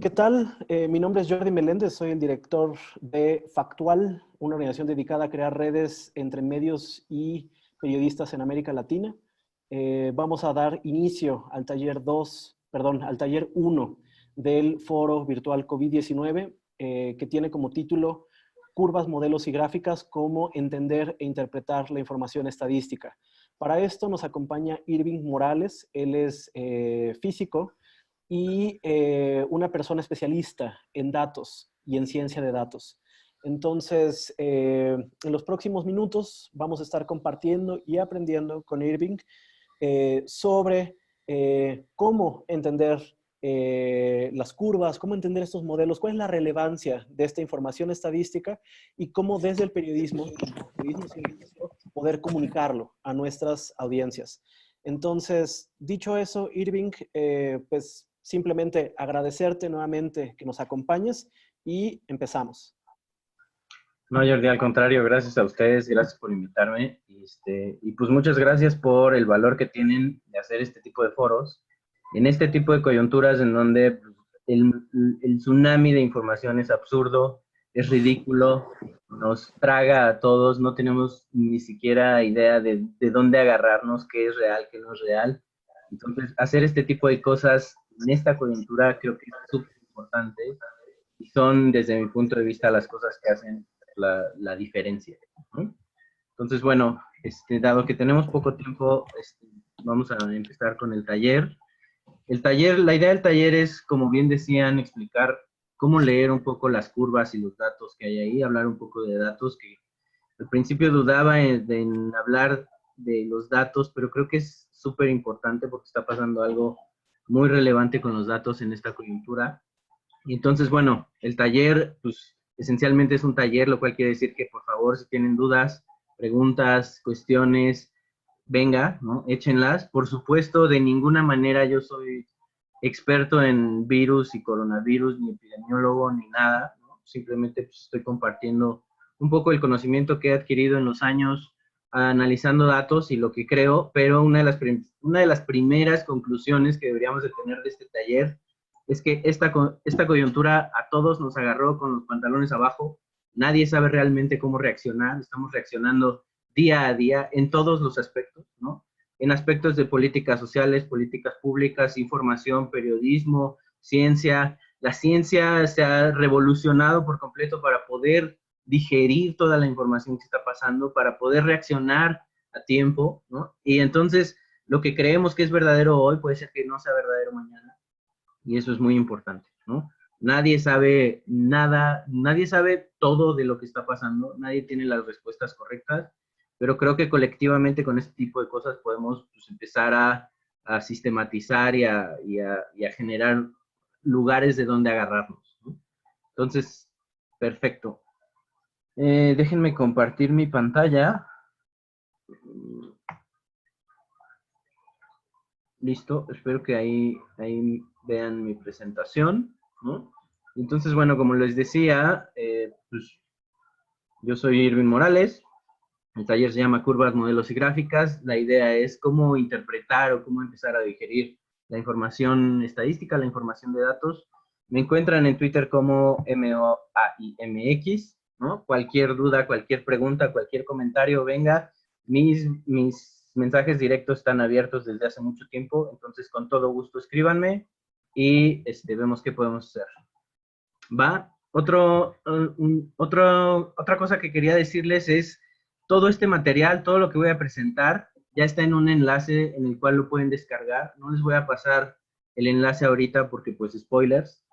¿Qué tal? Mi nombre es Jordi Meléndez, soy el director de Factual, una organización dedicada a crear redes entre medios y periodistas en América Latina. Vamos a dar inicio al taller 2, perdón, al taller 1 del foro virtual COVID-19, que tiene como título Curvas, modelos y gráficas, cómo entender e interpretar la información estadística. Para esto nos acompaña Irving Morales, él es físico, y una persona especialista en datos y en ciencia de datos. Entonces, en los próximos minutos vamos a estar compartiendo y aprendiendo con Irving sobre cómo entender las curvas, cómo entender estos modelos, cuál es la relevancia de esta información estadística y cómo desde el periodismo científico, poder comunicarlo a nuestras audiencias. Entonces, dicho eso, Irving, pues simplemente agradecerte nuevamente que nos acompañes y empezamos. No, Jordi, al contrario, gracias a ustedes, gracias por invitarme. Y pues muchas gracias por el valor que tienen de hacer este tipo de foros, en este tipo de coyunturas en donde pues, el tsunami de información es absurdo, es ridículo, nos traga a todos, no tenemos ni siquiera idea de dónde agarrarnos, qué es real, qué no es real. Entonces, hacer este tipo de cosas en esta coyuntura creo que es súper importante y son, desde mi punto de vista, las cosas que hacen la diferencia, ¿no? Entonces, bueno, dado que tenemos poco tiempo, vamos a empezar con el taller. El taller, la idea del taller es, como bien decían, explicar cómo leer un poco las curvas y los datos que hay ahí, hablar un poco de datos, que al principio dudaba en hablar de los datos, pero creo que es súper importante porque está pasando algo muy relevante con los datos en esta coyuntura. Y entonces, bueno, el taller, pues esencialmente es un taller, lo cual quiere decir que por favor, si tienen dudas, preguntas, cuestiones, venga, ¿no? Échenlas. Por supuesto, de ninguna manera yo soy experto en virus y coronavirus, ni epidemiólogo, ni nada, ¿no? Simplemente pues, estoy compartiendo un poco el conocimiento que he adquirido en los años analizando datos y lo que creo, pero una de las primeras conclusiones que deberíamos de tener de este taller es que esta coyuntura a todos nos agarró con los pantalones abajo, nadie sabe realmente cómo reaccionar, estamos reaccionando día a día en todos los aspectos, ¿no? En aspectos de políticas sociales, políticas públicas, información, periodismo, ciencia. La ciencia se ha revolucionado por completo para poder digerir toda la información que está pasando, para poder reaccionar a tiempo, ¿no? Y entonces, lo que creemos que es verdadero hoy puede ser que no sea verdadero mañana. Y eso es muy importante, ¿no? Nadie sabe nada, nadie sabe todo de lo que está pasando, nadie tiene las respuestas correctas, pero creo que colectivamente con este tipo de cosas podemos pues, empezar a sistematizar y a generar lugares de donde agarrarnos, ¿no? Entonces, perfecto. Déjenme compartir mi pantalla. Listo, espero que ahí vean mi presentación, ¿no? Entonces, bueno, como les decía, pues yo soy Irving Morales, el taller se llama Curvas, Modelos y Gráficas, la idea es cómo interpretar o cómo empezar a digerir la información estadística, la información de datos. Me encuentran en Twitter como MOAIMX, ¿no? Cualquier duda, cualquier pregunta, cualquier comentario, venga, mis mensajes directos están abiertos desde hace mucho tiempo, entonces con todo gusto escríbanme y vemos qué podemos hacer. ¿Va? Otra cosa que quería decirles es, todo este material, todo lo que voy a presentar, ya está en un enlace en el cual lo pueden descargar. No les voy a pasar el enlace ahorita porque pues spoilers,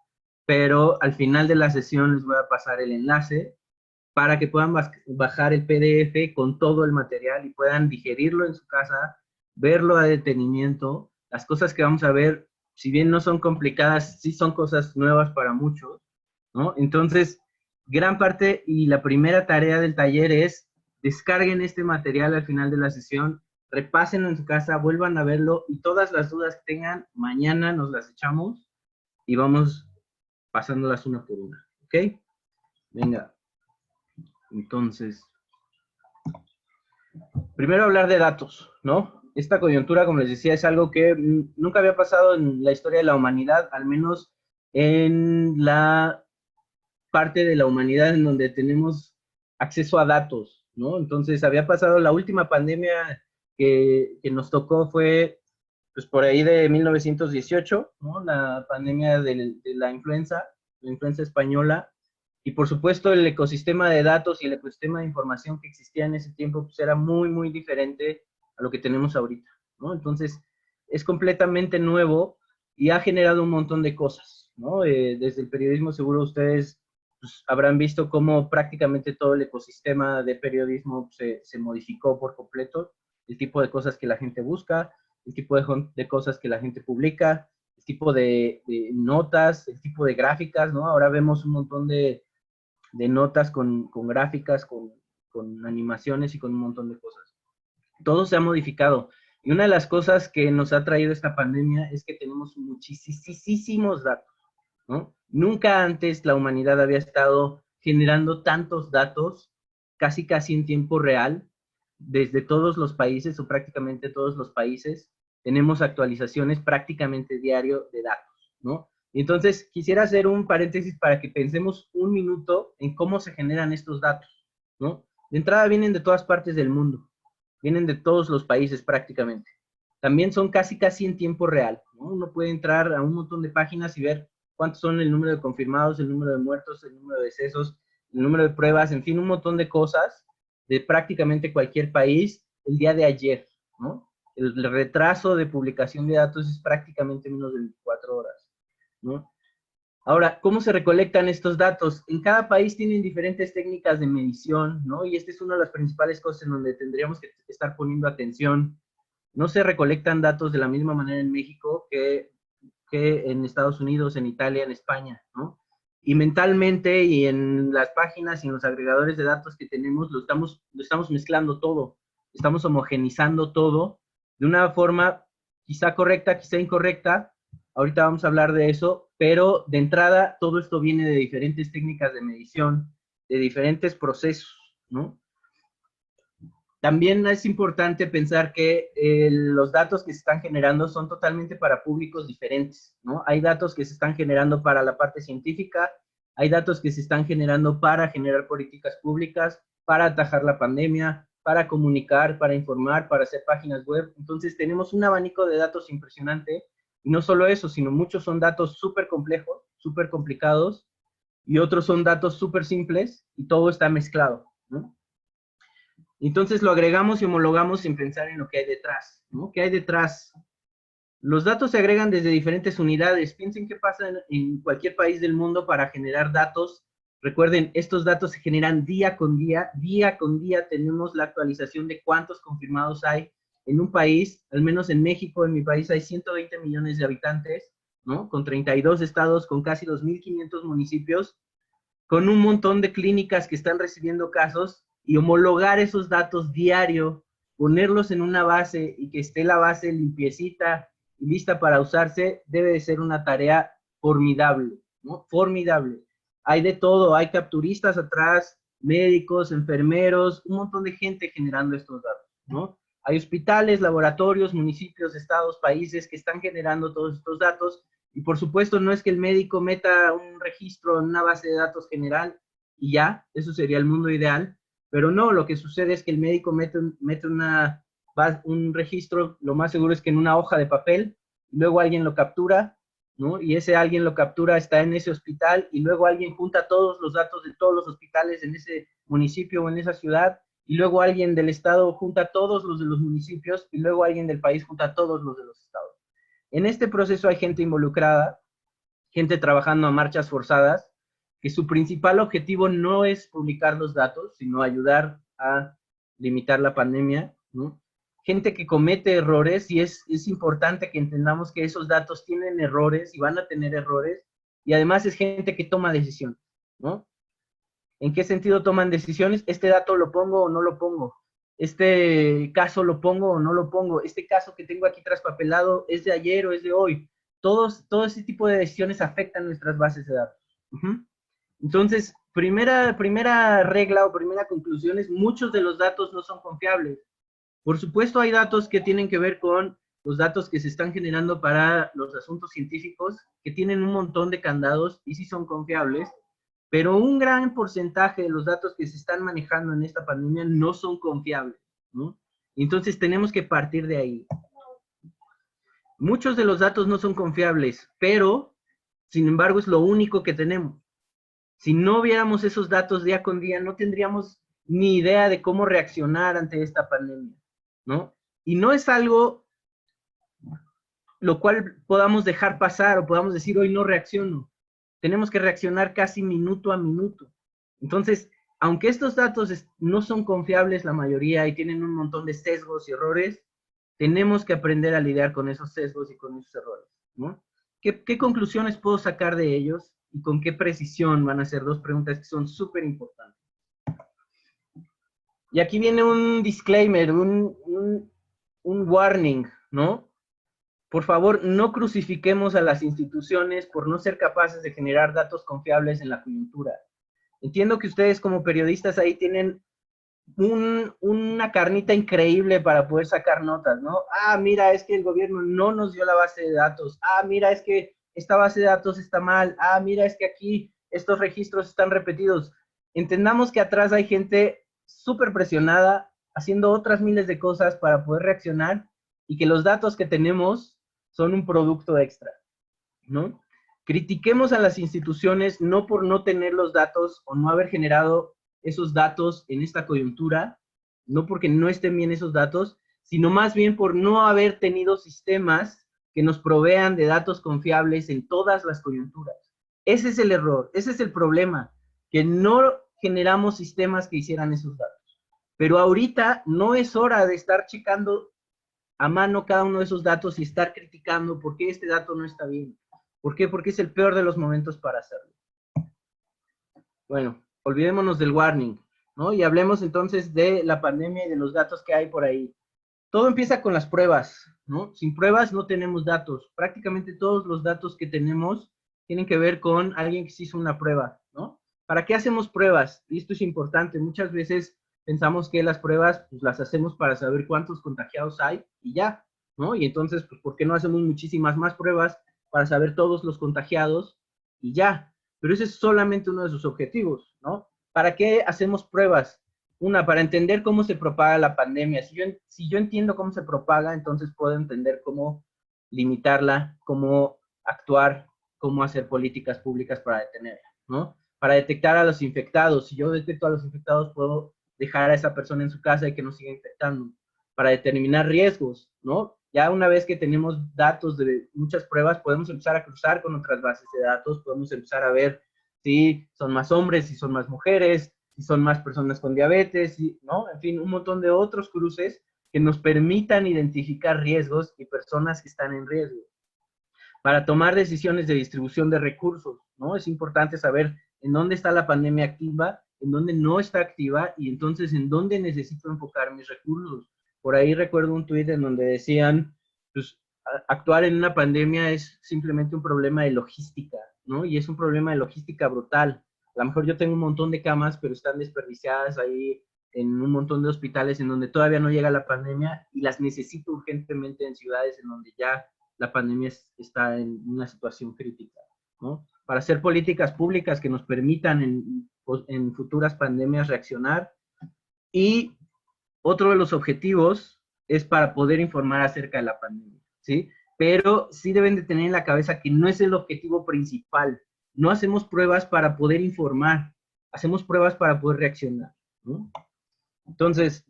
pero al final de la sesión les voy a pasar el enlace para que puedan bajar el PDF con todo el material y puedan digerirlo en su casa, verlo a detenimiento. Las cosas que vamos a ver, si bien no son complicadas, sí son cosas nuevas para muchos, ¿no? Entonces, gran parte y la primera tarea del taller es descarguen este material al final de la sesión, repásenlo en su casa, vuelvan a verlo y todas las dudas que tengan, mañana nos las echamos y vamos pasándolas una por una, ¿ok? Venga. Entonces, primero hablar de datos, ¿no? Esta coyuntura, como les decía, es algo que nunca había pasado en la historia de la humanidad, al menos en la parte de la humanidad en donde tenemos acceso a datos, ¿no? Entonces, había pasado la última pandemia que nos tocó fue, pues, por ahí de 1918, ¿no? La pandemia de la influenza española, y por supuesto el ecosistema de datos y el ecosistema de información que existía en ese tiempo, pues era muy, muy diferente a lo que tenemos ahorita, ¿no? Entonces, es completamente nuevo y ha generado un montón de cosas, ¿no? Desde el periodismo seguro ustedes pues, habrán visto cómo prácticamente todo el ecosistema de periodismo se modificó por completo, el tipo de cosas que la gente busca, el tipo de cosas que la gente publica, el tipo de notas, el tipo de gráficas, ¿no? Ahora vemos un montón de notas con gráficas, con animaciones y con un montón de cosas. Todo se ha modificado. Y una de las cosas que nos ha traído esta pandemia es que tenemos muchísimos datos, ¿no? Nunca antes la humanidad había estado generando tantos datos, casi en tiempo real, desde todos los países o prácticamente todos los países. Tenemos actualizaciones prácticamente diario de datos, ¿no? Y entonces quisiera hacer un paréntesis para que pensemos un minuto en cómo se generan estos datos, ¿no? De entrada vienen de todas partes del mundo, vienen de todos los países prácticamente. También son casi en tiempo real, ¿no? Uno puede entrar a un montón de páginas y ver cuántos son el número de confirmados, el número de muertos, el número de decesos, el número de pruebas, en fin, un montón de cosas de prácticamente cualquier país el día de ayer, ¿no? El retraso de publicación de datos es prácticamente menos de 24 horas, ¿no? Ahora, ¿cómo se recolectan estos datos? En cada país tienen diferentes técnicas de medición, ¿no? Y esta es una de las principales cosas en donde tendríamos que estar poniendo atención. No se recolectan datos de la misma manera en México que en Estados Unidos, en Italia, en España, ¿no? Y mentalmente y en las páginas y en los agregadores de datos que tenemos, lo estamos mezclando todo, estamos homogenizando todo de una forma quizá correcta, quizá incorrecta. Ahorita vamos a hablar de eso, pero de entrada todo esto viene de diferentes técnicas de medición, de diferentes procesos, ¿no? También es importante pensar que los datos que se están generando son totalmente para públicos diferentes, ¿no? Hay datos que se están generando para la parte científica, hay datos que se están generando para generar políticas públicas, para atajar la pandemia, para comunicar, para informar, para hacer páginas web. Entonces tenemos un abanico de datos impresionante, y no solo eso, sino muchos son datos súper complejos, súper complicados, y otros son datos súper simples, y todo está mezclado, ¿no? Entonces lo agregamos y homologamos sin pensar en lo que hay detrás, ¿no? ¿Qué hay detrás? Los datos se agregan desde diferentes unidades. Piensen qué pasa en cualquier país del mundo para generar datos. Recuerden, estos datos se generan día con día tenemos la actualización de cuántos confirmados hay en un país. Al menos en México, en mi país, hay 120 millones de habitantes, ¿no? Con 32 estados, con casi 2.500 municipios, con un montón de clínicas que están recibiendo casos, y homologar esos datos diario, ponerlos en una base y que esté la base limpiecita y lista para usarse, debe de ser una tarea formidable, ¿no? Formidable. Hay de todo, hay capturistas atrás, médicos, enfermeros, un montón de gente generando estos datos, ¿no? Hay hospitales, laboratorios, municipios, estados, países que están generando todos estos datos. Y por supuesto no es que el médico meta un registro en una base de datos general y ya, eso sería el mundo ideal, pero no, lo que sucede es que el médico mete un registro, lo más seguro es que en una hoja de papel, y luego alguien lo captura, ¿no? Y ese alguien lo captura, está en ese hospital, y luego alguien junta todos los datos de todos los hospitales en ese municipio o en esa ciudad, y luego alguien del estado junta todos los de los municipios, y luego alguien del país junta todos los de los estados. En este proceso hay gente involucrada, gente trabajando a marchas forzadas, que su principal objetivo no es publicar los datos, sino ayudar a limitar la pandemia, ¿no? Gente que comete errores, y es importante que entendamos que esos datos tienen errores y van a tener errores, y además es gente que toma decisiones, ¿no? ¿En qué sentido toman decisiones? ¿Este dato lo pongo o no lo pongo? ¿Este caso lo pongo o no lo pongo? ¿Este caso que tengo aquí traspapelado es de ayer o es de hoy? Todo ese tipo de decisiones afectan nuestras bases de datos. Entonces, primera regla o primera conclusión es: muchos de los datos no son confiables. Por supuesto, hay datos que tienen que ver con los datos que se están generando para los asuntos científicos, que tienen un montón de candados y sí son confiables, pero un gran porcentaje de los datos que se están manejando en esta pandemia no son confiables, ¿no? Entonces tenemos que partir de ahí. Muchos de los datos no son confiables, pero, sin embargo, es lo único que tenemos. Si no viéramos esos datos día con día, no tendríamos ni idea de cómo reaccionar ante esta pandemia, ¿no? Y no es algo lo cual podamos dejar pasar o podamos decir, hoy no reacciono. Tenemos que reaccionar casi minuto a minuto. Entonces, aunque estos datos no son confiables la mayoría y tienen un montón de sesgos y errores, tenemos que aprender a lidiar con esos sesgos y con esos errores, ¿no? ¿Qué conclusiones puedo sacar de ellos y con qué precisión? Van a ser dos preguntas que son súper importantes. Y aquí viene un disclaimer, un warning, ¿no? Por favor, no crucifiquemos a las instituciones por no ser capaces de generar datos confiables en la coyuntura. Entiendo que ustedes como periodistas ahí tienen una carnita increíble para poder sacar notas, ¿no? Ah, mira, es que el gobierno no nos dio la base de datos. Ah, mira, es que esta base de datos está mal. Ah, mira, es que aquí estos registros están repetidos. Entendamos que atrás hay gente súper presionada, haciendo otras miles de cosas para poder reaccionar y que los datos que tenemos son un producto extra, ¿no? Critiquemos a las instituciones no por no tener los datos o no haber generado esos datos en esta coyuntura, no porque no estén bien esos datos, sino más bien por no haber tenido sistemas que nos provean de datos confiables en todas las coyunturas. Ese es el error, ese es el problema, que no generamos sistemas que hicieran esos datos. Pero ahorita no es hora de estar checando a mano cada uno de esos datos y estar criticando por qué este dato no está bien. ¿Por qué? Porque es el peor de los momentos para hacerlo. Bueno, olvidémonos del warning, ¿no? Y hablemos entonces de la pandemia y de los datos que hay por ahí. Todo empieza con las pruebas, ¿no? Sin pruebas no tenemos datos. Prácticamente todos los datos que tenemos tienen que ver con alguien que se hizo una prueba, ¿no? ¿Para qué hacemos pruebas? Y esto es importante. Muchas veces pensamos que las pruebas pues, las hacemos para saber cuántos contagiados hay y ya, ¿no? Y entonces, pues, ¿por qué no hacemos muchísimas más pruebas para saber todos los contagiados y ya? Pero ese es solamente uno de sus objetivos, ¿no? ¿Para qué hacemos pruebas? Una, para entender cómo se propaga la pandemia. Si yo entiendo cómo se propaga, entonces puedo entender cómo limitarla, cómo actuar, cómo hacer políticas públicas para detenerla, ¿no? Para detectar a los infectados. Si yo detecto a los infectados, puedo dejar a esa persona en su casa y que no siga infectando. Para determinar riesgos, ¿no? Ya una vez que tenemos datos de muchas pruebas, podemos empezar a cruzar con otras bases de datos, podemos empezar a ver si son más hombres, si son más mujeres, si son más personas con diabetes, ¿no? En fin, un montón de otros cruces que nos permitan identificar riesgos y personas que están en riesgo. Para tomar decisiones de distribución de recursos, ¿no? Es importante saber en dónde está la pandemia activa, en dónde no está activa y entonces en dónde necesito enfocar mis recursos. Por ahí recuerdo un tuit en donde decían, pues, actuar en una pandemia es simplemente un problema de logística, ¿no? Y es un problema de logística brutal. A lo mejor yo tengo un montón de camas, pero están desperdiciadas ahí en un montón de hospitales en donde todavía no llega la pandemia y las necesito urgentemente en ciudades en donde ya la pandemia está en una situación crítica, ¿no? Para hacer políticas públicas que nos permitan en futuras pandemias reaccionar. Y otro de los objetivos es para poder informar acerca de la pandemia, ¿sí? Pero sí deben de tener en la cabeza que no es el objetivo principal. No hacemos pruebas para poder informar, hacemos pruebas para poder reaccionar, ¿no? Entonces,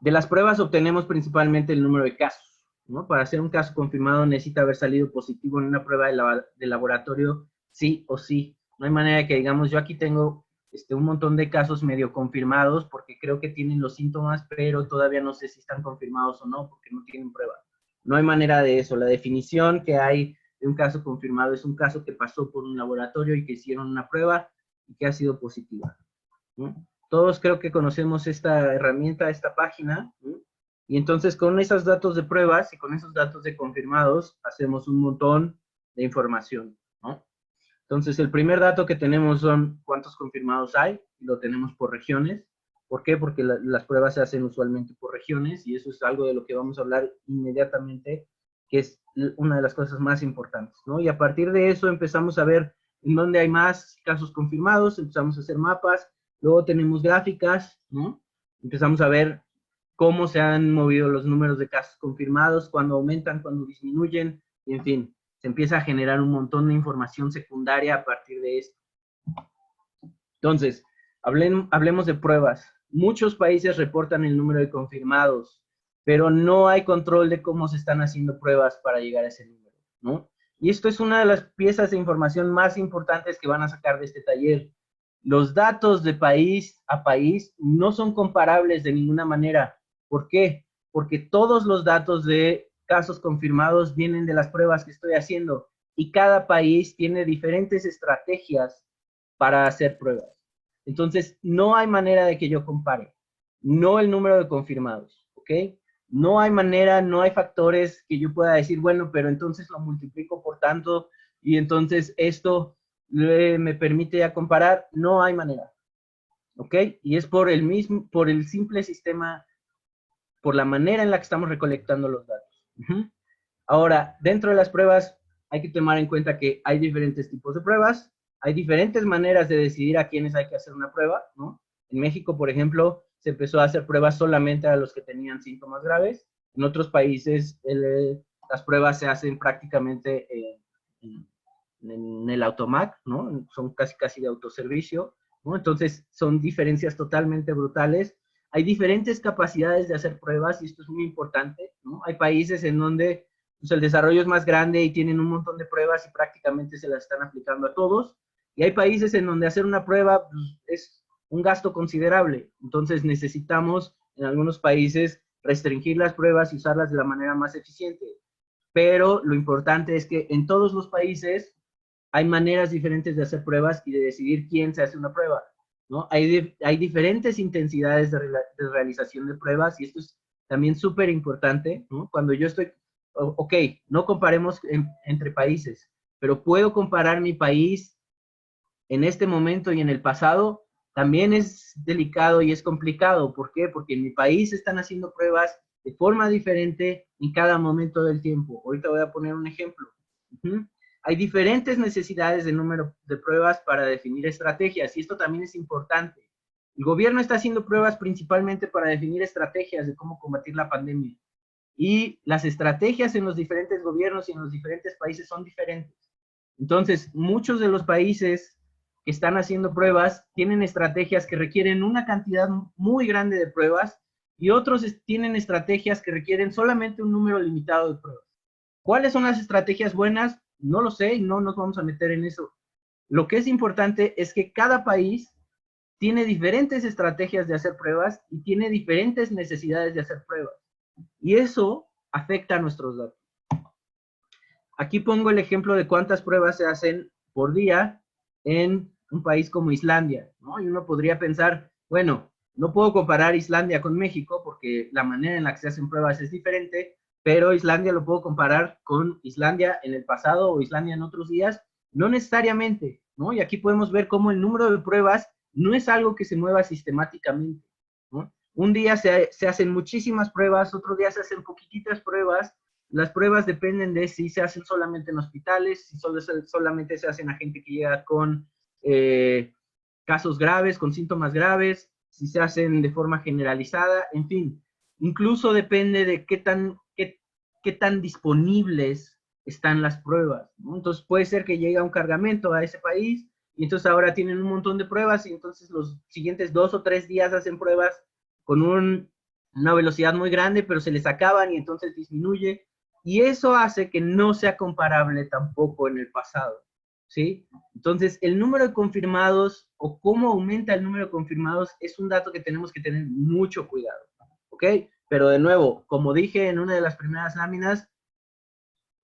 de las pruebas obtenemos principalmente el número de casos, ¿no? Para hacer un caso confirmado necesita haber salido positivo en una prueba de laboratorio, sí o sí. No hay manera de que digamos, yo aquí tengo un montón de casos medio confirmados porque creo que tienen los síntomas, pero todavía no sé si están confirmados o no porque no tienen prueba. No hay manera de eso. La definición que hay de un caso confirmado es un caso que pasó por un laboratorio y que hicieron una prueba y que ha sido positiva, ¿no? Todos creo que conocemos esta herramienta, esta página, ¿sí? Y entonces con esos datos de pruebas y con esos datos de confirmados hacemos un montón de información, ¿no? Entonces el primer dato que tenemos son cuántos confirmados hay, y lo tenemos por regiones. ¿Por qué? Porque las pruebas se hacen usualmente por regiones y eso es algo de lo que vamos a hablar inmediatamente, que es una de las cosas más importantes, ¿no? Y a partir de eso empezamos a ver en dónde hay más casos confirmados, empezamos a hacer mapas, luego tenemos gráficas, ¿no? Empezamos a ver cómo se han movido los números de casos confirmados, cuándo aumentan, cuándo disminuyen, y en fin, se empieza a generar un montón de información secundaria a partir de esto. Entonces, hablemos de pruebas. Muchos países reportan el número de confirmados, pero no hay control de cómo se están haciendo pruebas para llegar a ese número, ¿no? Y esto es una de las piezas de información más importantes que van a sacar de este taller. Los datos de país a país no son comparables de ninguna manera. ¿Por qué? Porque todos los datos de casos confirmados vienen de las pruebas que estoy haciendo y cada país tiene diferentes estrategias para hacer pruebas. Entonces, no hay manera de que yo compare, no el número de confirmados, ¿ok? No hay manera, no hay factores que yo pueda decir, bueno, pero entonces lo multiplico por tanto y entonces esto me permite ya comparar. No hay manera, ¿ok? Y es por el simple sistema, por la manera en la que estamos recolectando los datos. Ahora, dentro de las pruebas hay que tomar en cuenta que hay diferentes tipos de pruebas, hay diferentes maneras de decidir a quiénes hay que hacer una prueba, ¿no? En México, por ejemplo, se empezó a hacer pruebas solamente a los que tenían síntomas graves. En otros países, las pruebas se hacen prácticamente en el automac, ¿no? Son casi de autoservicio, ¿no? Entonces, son diferencias totalmente brutales. Hay diferentes capacidades de hacer pruebas y esto es muy importante, ¿no? Hay países en donde pues, el desarrollo es más grande y tienen un montón de pruebas y prácticamente se las están aplicando a todos. Y hay países en donde hacer una prueba pues, es un gasto considerable. Entonces necesitamos en algunos países restringir las pruebas y usarlas de la manera más eficiente. Pero lo importante es que en todos los países hay maneras diferentes de hacer pruebas y de decidir quién se hace una prueba, ¿no? Hay diferentes intensidades de realización de pruebas y esto es también súper importante, ¿no? Cuando yo estoy, ok, no comparemos entre países, pero puedo comparar mi país en este momento y en el pasado, también es delicado y es complicado. ¿Por qué? Porque en mi país están haciendo pruebas de forma diferente en cada momento del tiempo. Ahorita voy a poner un ejemplo. Hay diferentes necesidades de número de pruebas para definir estrategias y esto también es importante. El gobierno está haciendo pruebas principalmente para definir estrategias de cómo combatir la pandemia y las estrategias en los diferentes gobiernos y en los diferentes países son diferentes. Entonces, muchos de los países que están haciendo pruebas tienen estrategias que requieren una cantidad muy grande de pruebas y otros tienen estrategias que requieren solamente un número limitado de pruebas. ¿Cuáles son las estrategias buenas? No lo sé y no nos vamos a meter en eso. Lo que es importante es que cada país tiene diferentes estrategias de hacer pruebas y tiene diferentes necesidades de hacer pruebas. Y eso afecta a nuestros datos. Aquí pongo el ejemplo de cuántas pruebas se hacen por día en un país como Islandia, ¿no? Y uno podría pensar, bueno, no puedo comparar Islandia con México porque la manera en la que se hacen pruebas es diferente, pero Islandia lo puedo comparar con Islandia en el pasado o Islandia en otros días, no necesariamente, ¿no? Y aquí podemos ver cómo el número de pruebas no es algo que se mueva sistemáticamente, ¿no? Un día se hacen muchísimas pruebas, otro día se hacen poquititas pruebas. Las pruebas dependen de si se hacen solamente en hospitales, si solamente se hacen a gente que llega con casos graves, con síntomas graves, si se hacen de forma generalizada, en fin. Incluso depende de qué tan disponibles están las pruebas, ¿no? Entonces puede ser que llegue un cargamento a ese país y entonces ahora tienen un montón de pruebas y entonces los siguientes 2 o 3 días hacen pruebas con una velocidad muy grande, pero se les acaban y entonces disminuye. Y eso hace que no sea comparable tampoco en el pasado, ¿sí? Entonces, el número de confirmados o cómo aumenta el número de confirmados es un dato que tenemos que tener mucho cuidado, ¿ok? Pero de nuevo, como dije en una de las primeras láminas,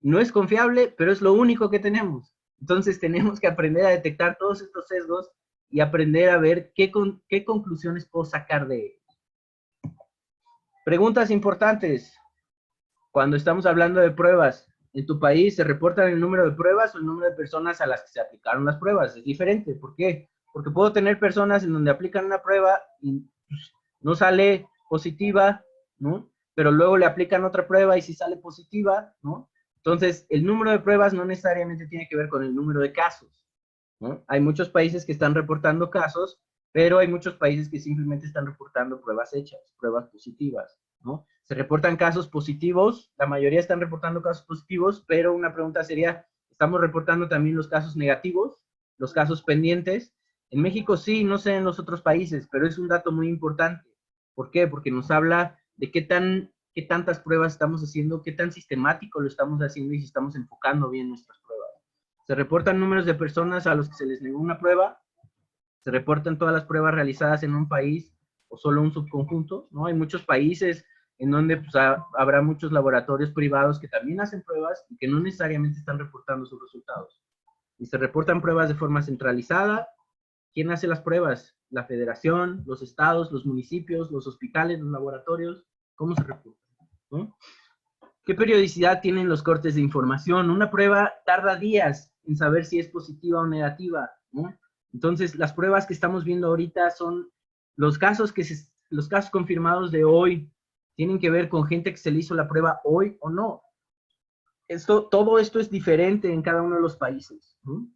no es confiable, pero es lo único que tenemos. Entonces, tenemos que aprender a detectar todos estos sesgos y aprender a ver qué conclusiones puedo sacar de ellos. Preguntas importantes. Cuando estamos hablando de pruebas, ¿en tu país se reportan el número de pruebas o el número de personas a las que se aplicaron las pruebas? Es diferente. ¿Por qué? Porque puedo tener personas en donde aplican una prueba y pues, no sale positiva, ¿no? Pero luego le aplican otra prueba y si sale positiva, ¿no? Entonces, el número de pruebas no necesariamente tiene que ver con el número de casos, ¿no? Hay muchos países que están reportando casos, pero hay muchos países que simplemente están reportando pruebas hechas, pruebas positivas, ¿no? Se reportan casos positivos, la mayoría están reportando casos positivos, pero una pregunta sería, ¿estamos reportando también los casos negativos, los casos pendientes? En México sí, no sé en los otros países, pero es un dato muy importante. ¿Por qué? Porque nos habla de qué tantas pruebas estamos haciendo, qué tan sistemático lo estamos haciendo y si estamos enfocando bien nuestras pruebas. Se reportan números de personas a los que se les negó una prueba, se reportan todas las pruebas realizadas en un país o solo un subconjunto, ¿no? Hay muchos países en donde pues, habrá muchos laboratorios privados que también hacen pruebas y que no necesariamente están reportando sus resultados. Y se reportan pruebas de forma centralizada. ¿Quién hace las pruebas? La federación, los estados, los municipios, los hospitales, los laboratorios. ¿Cómo se reportan? ¿No? ¿Qué periodicidad tienen los cortes de información? Una prueba tarda días en saber si es positiva o negativa, ¿no? Entonces, las pruebas que estamos viendo ahorita son los casos confirmados de hoy. Tienen que ver con gente que se le hizo la prueba hoy o no. Todo esto es diferente en cada uno de los países, ¿no?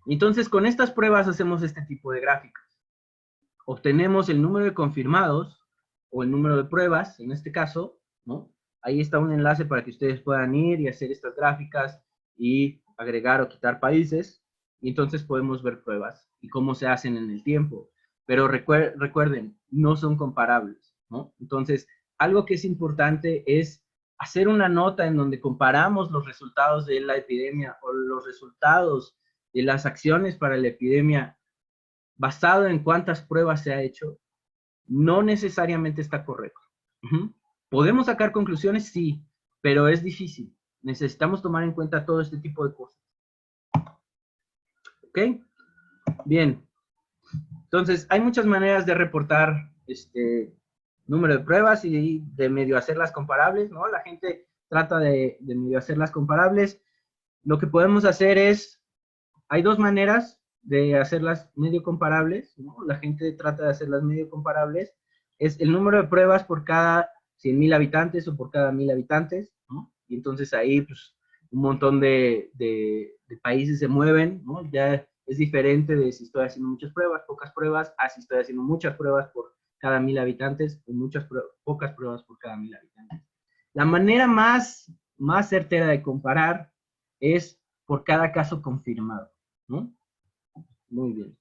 Entonces, con estas pruebas hacemos este tipo de gráficas. Obtenemos el número de confirmados, o el número de pruebas, en este caso, ¿no? Ahí está un enlace para que ustedes puedan ir y hacer estas gráficas y agregar o quitar países. Y entonces podemos ver pruebas y cómo se hacen en el tiempo. Pero recuerden, no son comparables, ¿no? Entonces, algo que es importante es hacer una nota en donde comparamos los resultados de la epidemia o los resultados de las acciones para la epidemia basado en cuántas pruebas se ha hecho, no necesariamente está correcto. ¿Podemos sacar conclusiones? Sí, pero es difícil. Necesitamos tomar en cuenta todo este tipo de cosas. ¿Ok? Bien. Entonces, hay muchas maneras de reportar número de pruebas y de medio hacerlas comparables, ¿no? La gente trata de medio hacerlas comparables. Lo que podemos hacer es, hay dos maneras de hacerlas medio comparables, ¿no? La gente trata de hacerlas medio comparables. Es el número de pruebas por cada 100,000 habitantes o por cada 1,000 habitantes, ¿no? Y entonces ahí, pues, un montón de países se mueven, ¿no? Ya es diferente de si estoy haciendo muchas pruebas, pocas pruebas, a si estoy haciendo muchas pruebas por cada 1,000 habitantes o pocas pruebas por cada 1,000 habitantes. La manera más certera de comparar es por cada caso confirmado, ¿no? Muy bien.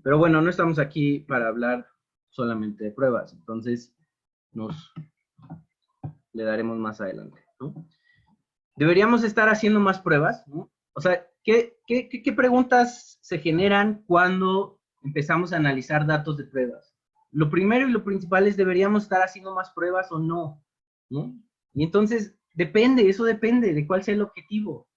Pero bueno, no estamos aquí para hablar solamente de pruebas, entonces le daremos más adelante, ¿no? Deberíamos estar haciendo más pruebas, ¿no? O sea, ¿qué preguntas se generan cuando empezamos a analizar datos de pruebas? Lo primero y lo principal es, ¿deberíamos estar haciendo más pruebas o no? ¿No? Y entonces, eso depende de cuál sea el objetivo.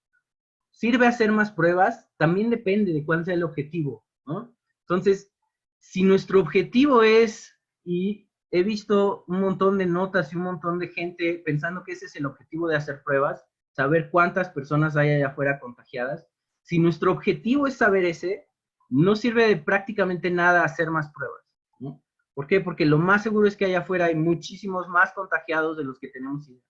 ¿Sirve hacer más pruebas? También depende de cuál sea el objetivo, ¿no? Entonces, si nuestro objetivo es, y he visto un montón de notas y un montón de gente pensando que ese es el objetivo de hacer pruebas, saber cuántas personas hay allá afuera contagiadas, si nuestro objetivo es saber ese, no sirve de prácticamente nada hacer más pruebas, ¿no? ¿Por qué? Porque lo más seguro es que allá afuera hay muchísimos más contagiados de los que tenemos idea,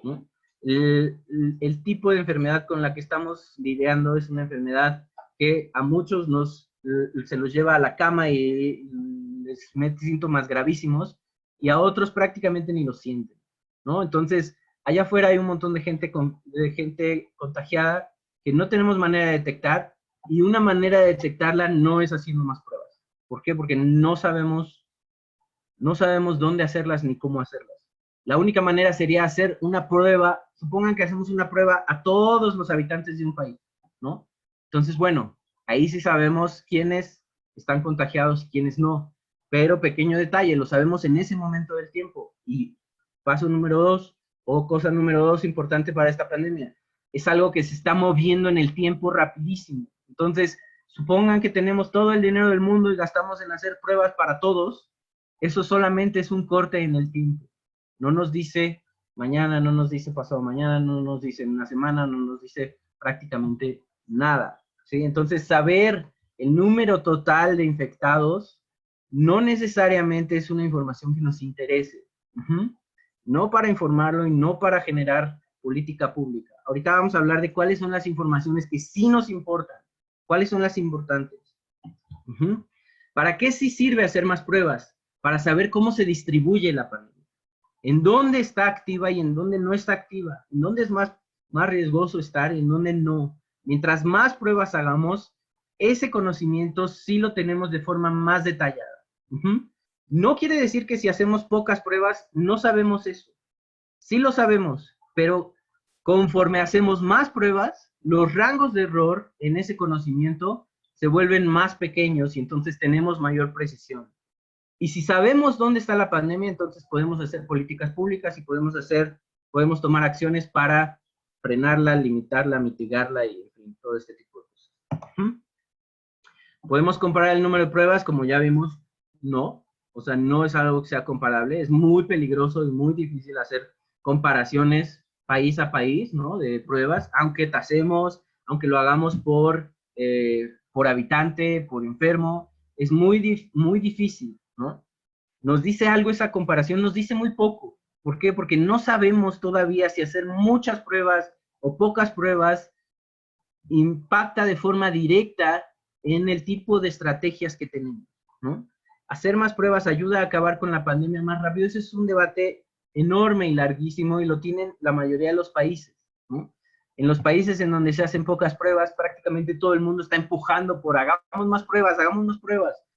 ¿no? El tipo de enfermedad con la que estamos lidiando es una enfermedad que a muchos se los lleva a la cama y les mete síntomas gravísimos y a otros prácticamente ni lo sienten, ¿no? Entonces, allá afuera hay un montón de gente contagiada que no tenemos manera de detectar y una manera de detectarla no es haciendo más pruebas. ¿Por qué? Porque no sabemos dónde hacerlas ni cómo hacerlas. La única manera sería hacer una prueba, supongan que hacemos una prueba a todos los habitantes de un país, ¿no? Entonces, bueno, ahí sí sabemos quiénes están contagiados y quiénes no, pero pequeño detalle, lo sabemos en ese momento del tiempo. Y paso número 2, o cosa número 2 importante para esta pandemia, es algo que se está moviendo en el tiempo rapidísimo. Entonces, supongan que tenemos todo el dinero del mundo y gastamos en hacer pruebas para todos, eso solamente es un corte en el tiempo. No nos dice mañana, no nos dice pasado mañana, no nos dice en una semana, no nos dice prácticamente nada, ¿sí? Entonces, saber el número total de infectados no necesariamente es una información que nos interese. No para informarlo y no para generar política pública. Ahorita vamos a hablar de cuáles son las informaciones que sí nos importan, cuáles son las importantes. ¿Para qué sí sirve hacer más pruebas? Para saber cómo se distribuye la pandemia. En dónde está activa y en dónde no está activa. En dónde es más riesgoso estar y en dónde no. Mientras más pruebas hagamos, ese conocimiento sí lo tenemos de forma más detallada. No quiere decir que si hacemos pocas pruebas, no sabemos eso. Sí lo sabemos, pero conforme hacemos más pruebas, los rangos de error en ese conocimiento se vuelven más pequeños y entonces tenemos mayor precisión. Y si sabemos dónde está la pandemia, entonces podemos hacer políticas públicas y podemos tomar acciones para frenarla, limitarla, mitigarla y en fin, todo este tipo de cosas. ¿Podemos comparar el número de pruebas? Como ya vimos, no. O sea, no es algo que sea comparable. Es muy peligroso y muy difícil hacer comparaciones país a país, ¿no? De pruebas, aunque tasemos, aunque lo hagamos por habitante, por enfermo, es muy difícil, ¿no? Nos dice algo esa comparación, nos dice muy poco. ¿Por qué? Porque no sabemos todavía si hacer muchas pruebas o pocas pruebas impacta de forma directa en el tipo de estrategias que tenemos, ¿no? Hacer más pruebas ayuda a acabar con la pandemia más rápido. Ese es un debate enorme y larguísimo y lo tienen la mayoría de los países, ¿no? En los países en donde se hacen pocas pruebas, prácticamente todo el mundo está empujando por hagamos más pruebas,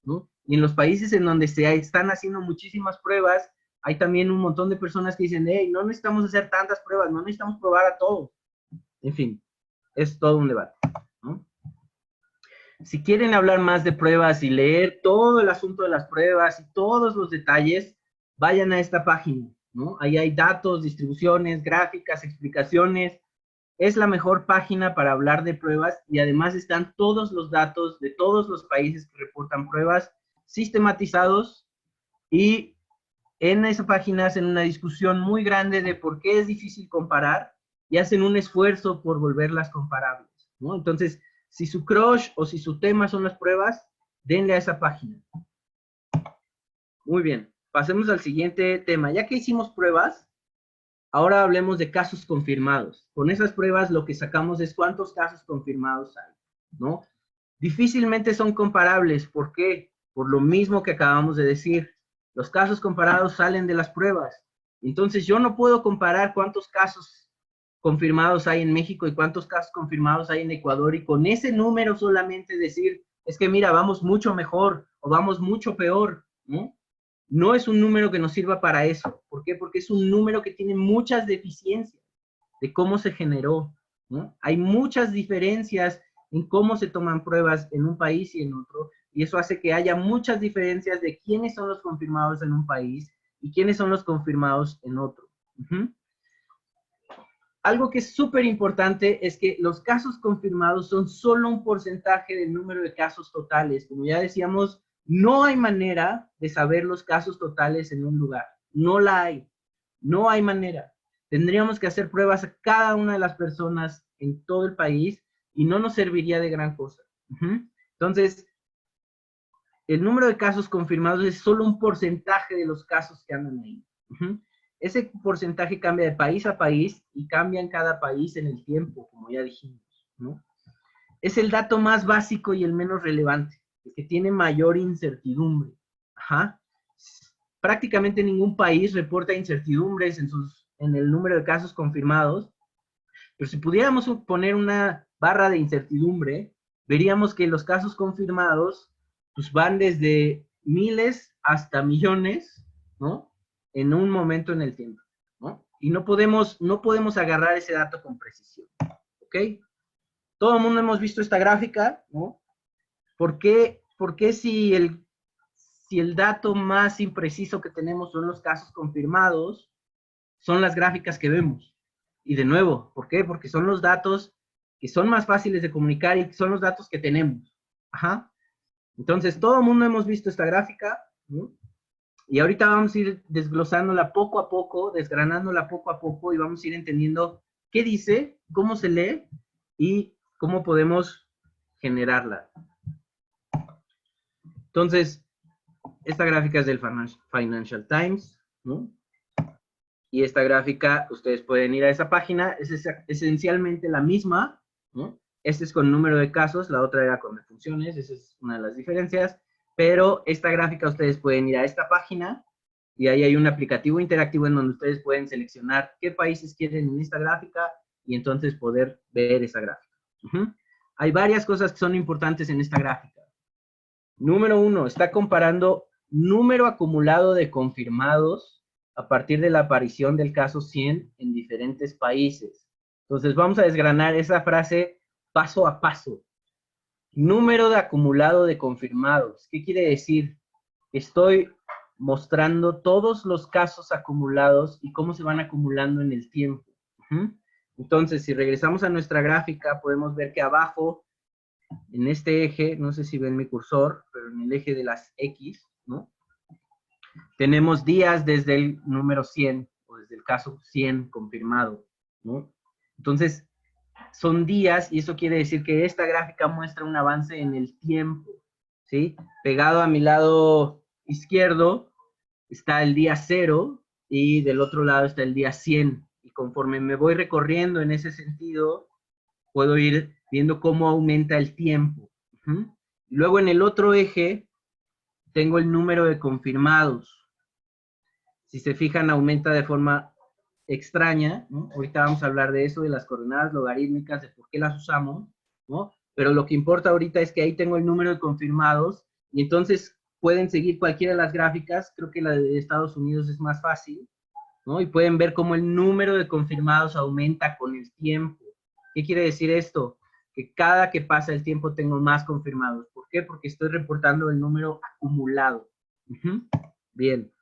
¿no? Y en los países en donde se están haciendo muchísimas pruebas, hay también un montón de personas que dicen, hey, no necesitamos hacer tantas pruebas, no necesitamos probar a todos. En fin, es todo un debate, ¿no? Si quieren hablar más de pruebas y leer todo el asunto de las pruebas y todos los detalles, vayan a esta página, ¿no? Ahí hay datos, distribuciones, gráficas, explicaciones. Es la mejor página para hablar de pruebas y además están todos los datos de todos los países que reportan pruebas sistematizados y en esa página hacen una discusión muy grande de por qué es difícil comparar y hacen un esfuerzo por volverlas comparables, ¿no? Entonces, si su crush o si su tema son las pruebas, denle a esa página. Muy bien, pasemos al siguiente tema. Ya que hicimos pruebas, ahora hablemos de casos confirmados. Con esas pruebas lo que sacamos es cuántos casos confirmados hay, ¿no? Difícilmente son comparables. ¿Por qué? Por lo mismo que acabamos de decir. Los casos comparados salen de las pruebas. Entonces yo no puedo comparar cuántos casos confirmados hay en México y cuántos casos confirmados hay en Ecuador y con ese número solamente decir, es que mira, vamos mucho mejor o vamos mucho peor, ¿no? No es un número que nos sirva para eso. ¿Por qué? Porque es un número que tiene muchas deficiencias de cómo se generó, ¿no? Hay muchas diferencias en cómo se toman pruebas en un país y en otro, y eso hace que haya muchas diferencias de quiénes son los confirmados en un país y quiénes son los confirmados en otro. Algo que es súper importante es que los casos confirmados son solo un porcentaje del número de casos totales. Como ya decíamos, no hay manera de saber los casos totales en un lugar. No la hay. No hay manera. Tendríamos que hacer pruebas a cada una de las personas en todo el país y no nos serviría de gran cosa. Entonces, el número de casos confirmados es solo un porcentaje de los casos que andan ahí. Ese porcentaje cambia de país a país y cambia en cada país en el tiempo, como ya dijimos, ¿no? Es el dato más básico y el menos relevante, el que tiene mayor incertidumbre. Prácticamente ningún país reporta incertidumbres en el número de casos confirmados, pero si pudiéramos poner una barra de incertidumbre, veríamos que los casos confirmados pues, van desde miles hasta millones, ¿no? En un momento en el tiempo, ¿no? Y no podemos agarrar ese dato con precisión, ¿ok? Todo el mundo hemos visto esta gráfica, ¿no? ¿Por qué si el dato más impreciso que tenemos son los casos confirmados, son las gráficas que vemos? Y de nuevo, ¿por qué? Porque son los datos que son más fáciles de comunicar y son los datos que tenemos. Entonces, todo el mundo hemos visto esta gráfica, ¿no? Y ahorita vamos a ir desglosándola poco a poco, desgranándola poco a poco y vamos a ir entendiendo qué dice, cómo se lee y cómo podemos generarla. Entonces, Esta gráfica es del Financial Times, ¿no? Y esta gráfica, ustedes pueden ir a esa página, es esencialmente la misma, ¿no? Este es con número de casos, la otra era con defunciones, esa es una de las diferencias, pero esta gráfica ustedes pueden ir a esta página y ahí hay un aplicativo interactivo en donde ustedes pueden seleccionar qué países quieren en esta gráfica y entonces poder ver esa gráfica. Hay varias cosas que son importantes en esta gráfica. Número 1, está comparando número acumulado de confirmados a partir de la aparición del caso 100 en diferentes países. Entonces vamos a desgranar esa frase paso a paso. Número de acumulado de confirmados. ¿Qué quiere decir? Estoy mostrando todos los casos acumulados y cómo se van acumulando en el tiempo. Entonces, si regresamos a nuestra gráfica, podemos ver que abajo, en este eje, no sé si ven mi cursor, pero en el eje de las X, ¿no? Tenemos días desde el número 100, o desde el caso 100 confirmado, ¿no? Entonces, son días, y eso quiere decir que esta gráfica muestra un avance en el tiempo, ¿sí? Pegado a mi lado izquierdo está el día 0, y del otro lado está el día 100, y conforme me voy recorriendo en ese sentido, puedo ir viendo cómo aumenta el tiempo. Luego en el otro eje tengo el número de confirmados. Si se fijan, aumenta de forma extraña, ¿no? Ahorita vamos a hablar de eso, de las coordenadas logarítmicas, de por qué las usamos, ¿no? Pero lo que importa ahorita es que ahí tengo el número de confirmados y entonces pueden seguir cualquiera de las gráficas, creo que la de Estados Unidos es más fácil, ¿no? Y pueden ver cómo el número de confirmados aumenta con el tiempo. ¿Qué quiere decir esto? Que cada que pasa el tiempo tengo más confirmados. ¿Por qué? Porque estoy reportando el número acumulado. Bien.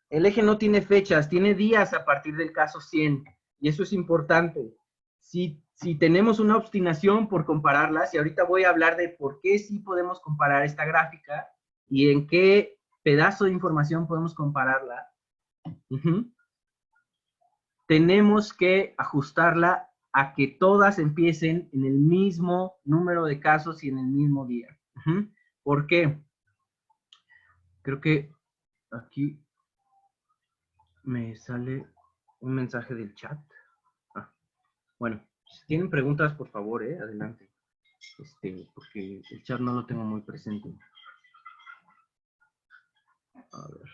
El eje no tiene fechas, tiene días a partir del caso 100. Y eso es importante. Si tenemos una obstinación por compararlas, y ahorita voy a hablar de por qué sí podemos comparar esta gráfica y en qué pedazo de información podemos compararla, tenemos que ajustarla a que todas empiecen en el mismo número de casos y en el mismo día. ¿Por qué? Creo que aquí me sale un mensaje del chat. Bueno, si tienen preguntas, por favor, adelante. Porque el chat no lo tengo muy presente. A ver.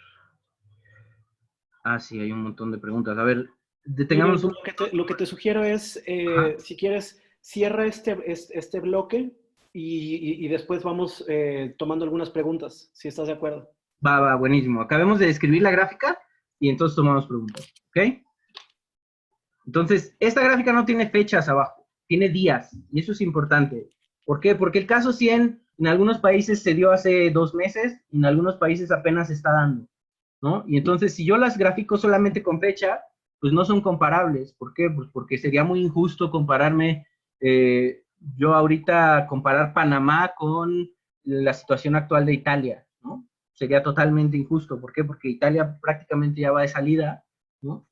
Sí, hay un montón de preguntas. A ver, detengamos un... Lo que te sugiero es, si quieres, cierra este bloque y después vamos tomando algunas preguntas, si estás de acuerdo. Va, buenísimo. Acabemos de describir la gráfica y entonces tomamos preguntas, ¿ok? Entonces, esta gráfica no tiene fechas abajo, tiene días, y eso es importante. ¿Por qué? Porque el caso 100 en algunos países se dio hace 2 meses, y en algunos países apenas se está dando, ¿no? Y entonces, si yo las grafico solamente con fecha, pues no son comparables. ¿Por qué? Pues porque sería muy injusto compararme, yo ahorita comparar Panamá con la situación actual de Italia, ¿no? Sería totalmente injusto. ¿Por qué? Porque Italia prácticamente ya va de salida, ¿no?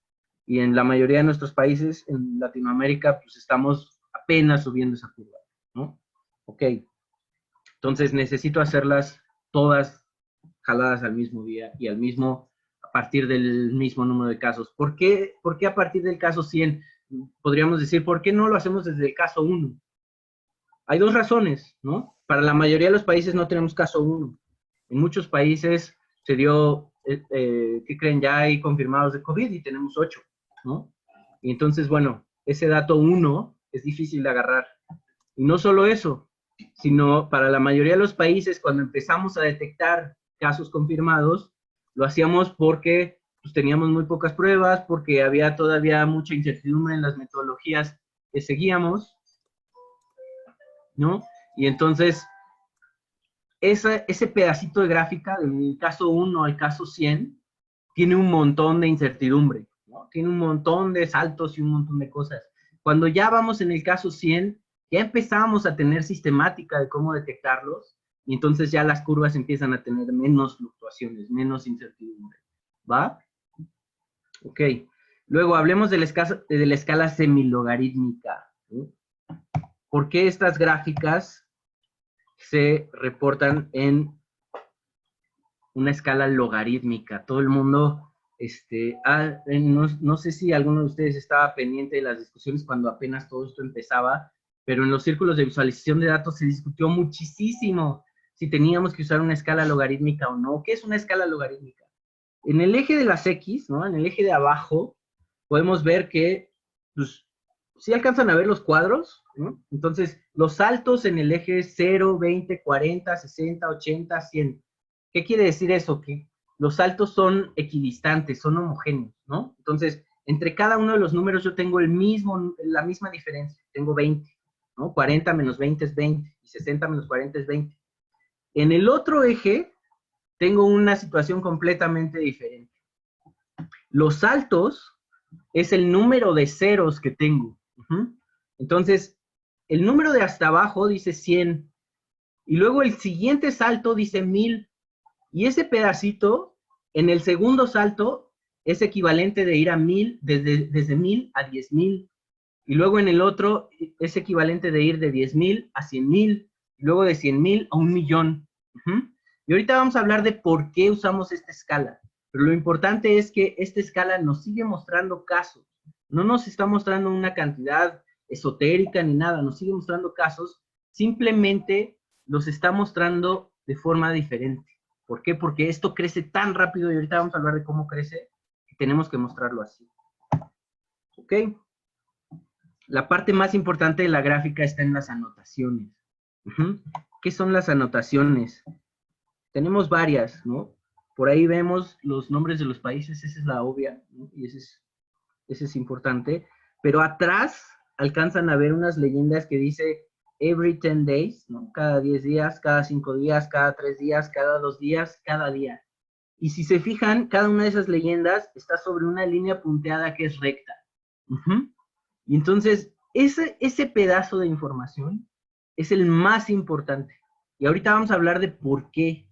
Y en la mayoría de nuestros países, en Latinoamérica, pues estamos apenas subiendo esa curva, ¿no? Ok. Entonces necesito hacerlas todas jaladas al mismo día y a partir del mismo número de casos. ¿Por qué a partir del caso 100? Podríamos decir, ¿por qué no lo hacemos desde el caso 1? Hay 2 razones, ¿no? Para la mayoría de los países no tenemos caso 1. En muchos países se dio, ¿qué creen? Ya hay confirmados de COVID y tenemos 8, ¿no? Y entonces, bueno, ese dato 1 es difícil de agarrar. Y no solo eso, sino para la mayoría de los países, cuando empezamos a detectar casos confirmados, lo hacíamos porque pues, teníamos muy pocas pruebas, porque había todavía mucha incertidumbre en las metodologías que seguíamos, ¿no? Y entonces, ese pedacito de gráfica, del caso 1 al caso 100, tiene un montón de incertidumbre, ¿no? Tiene un montón de saltos y un montón de cosas. Cuando ya vamos en el caso 100, ya empezamos a tener sistemática de cómo detectarlos, y entonces ya las curvas empiezan a tener menos fluctuaciones, menos incertidumbre, ¿va? Ok. Luego hablemos de la escala semilogarítmica, ¿sí? ¿Por qué estas gráficas se reportan en una escala logarítmica. Todo el mundo, no sé si alguno de ustedes estaba pendiente de las discusiones cuando apenas todo esto empezaba, pero en los círculos de visualización de datos se discutió muchísimo si teníamos que usar una escala logarítmica o no. ¿Qué es una escala logarítmica? En el eje de las X, ¿no? En el eje de abajo, podemos ver que, pues, ¿sí alcanzan a ver los cuadros? ¿No? Entonces, los saltos en el eje 0, 20, 40, 60, 80, 100. ¿Qué quiere decir eso? Que los saltos son equidistantes, son homogéneos, ¿no? Entonces, entre cada uno de los números yo tengo la misma diferencia. Tengo 20, ¿no? 40 menos 20 es 20, y 60 menos 40 es 20. En el otro eje, tengo una situación completamente diferente. Los saltos es el número de ceros que tengo. Entonces, el número de hasta abajo dice 100, y luego el siguiente salto dice 1000, y ese pedacito, en el segundo salto, es equivalente de ir a 1000, desde 1000 a 10,000, y luego en el otro es equivalente de ir de 10,000 a 100,000, y luego de 100,000 a 1,000,000. Y ahorita vamos a hablar de por qué usamos esta escala, pero lo importante es que esta escala nos sigue mostrando casos, no nos está mostrando una cantidad esotérica ni nada, nos sigue mostrando casos, simplemente los está mostrando de forma diferente. ¿Por qué? Porque esto crece tan rápido, y ahorita vamos a hablar de cómo crece, que tenemos que mostrarlo así. ¿Ok? La parte más importante de la gráfica está en las anotaciones. ¿Qué son las anotaciones? Tenemos varias, ¿no? Por ahí vemos los nombres de los países, esa es la obvia, ¿no? Y ese es importante. Pero atrás alcanzan a ver unas leyendas que dice every 10 days, ¿no? Cada 10 días, cada 5 días, cada 3 días, cada 2 días, cada día. Y si se fijan, cada una de esas leyendas está sobre una línea punteada que es recta. Y entonces, ese pedazo de información es el más importante. Y ahorita vamos a hablar de por qué.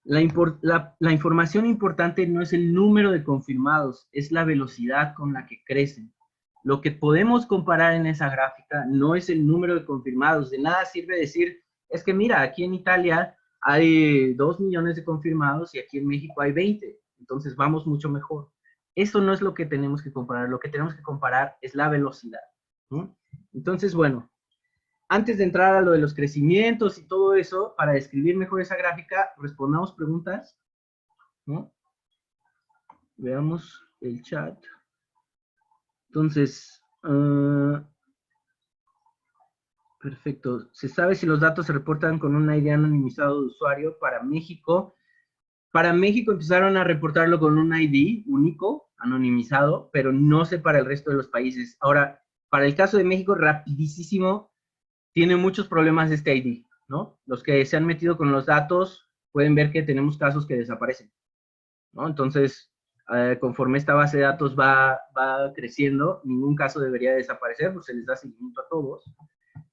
La información importante no es el número de confirmados, es la velocidad con la que crecen. Lo que podemos comparar en esa gráfica no es el número de confirmados. De nada sirve decir, es que mira, aquí en Italia hay 2 millones de confirmados y aquí en México hay 20. Entonces vamos mucho mejor. Eso no es lo que tenemos que comparar. Lo que tenemos que comparar es la velocidad, ¿no? Entonces, bueno, antes de entrar a lo de los crecimientos y todo eso, para describir mejor esa gráfica, respondamos preguntas, ¿no? Veamos el chat. Entonces, perfecto. ¿Se sabe si los datos se reportan con un ID anonimizado de usuario para México? Para México empezaron a reportarlo con un ID único, anonimizado, pero no sé para el resto de los países. Ahora, para el caso de México, rapidísimo, tiene muchos problemas este ID, ¿no? Los que se han metido con los datos pueden ver que tenemos casos que desaparecen, ¿no? Entonces, conforme esta base de datos va creciendo, ningún caso debería desaparecer, pues se les da seguimiento a todos.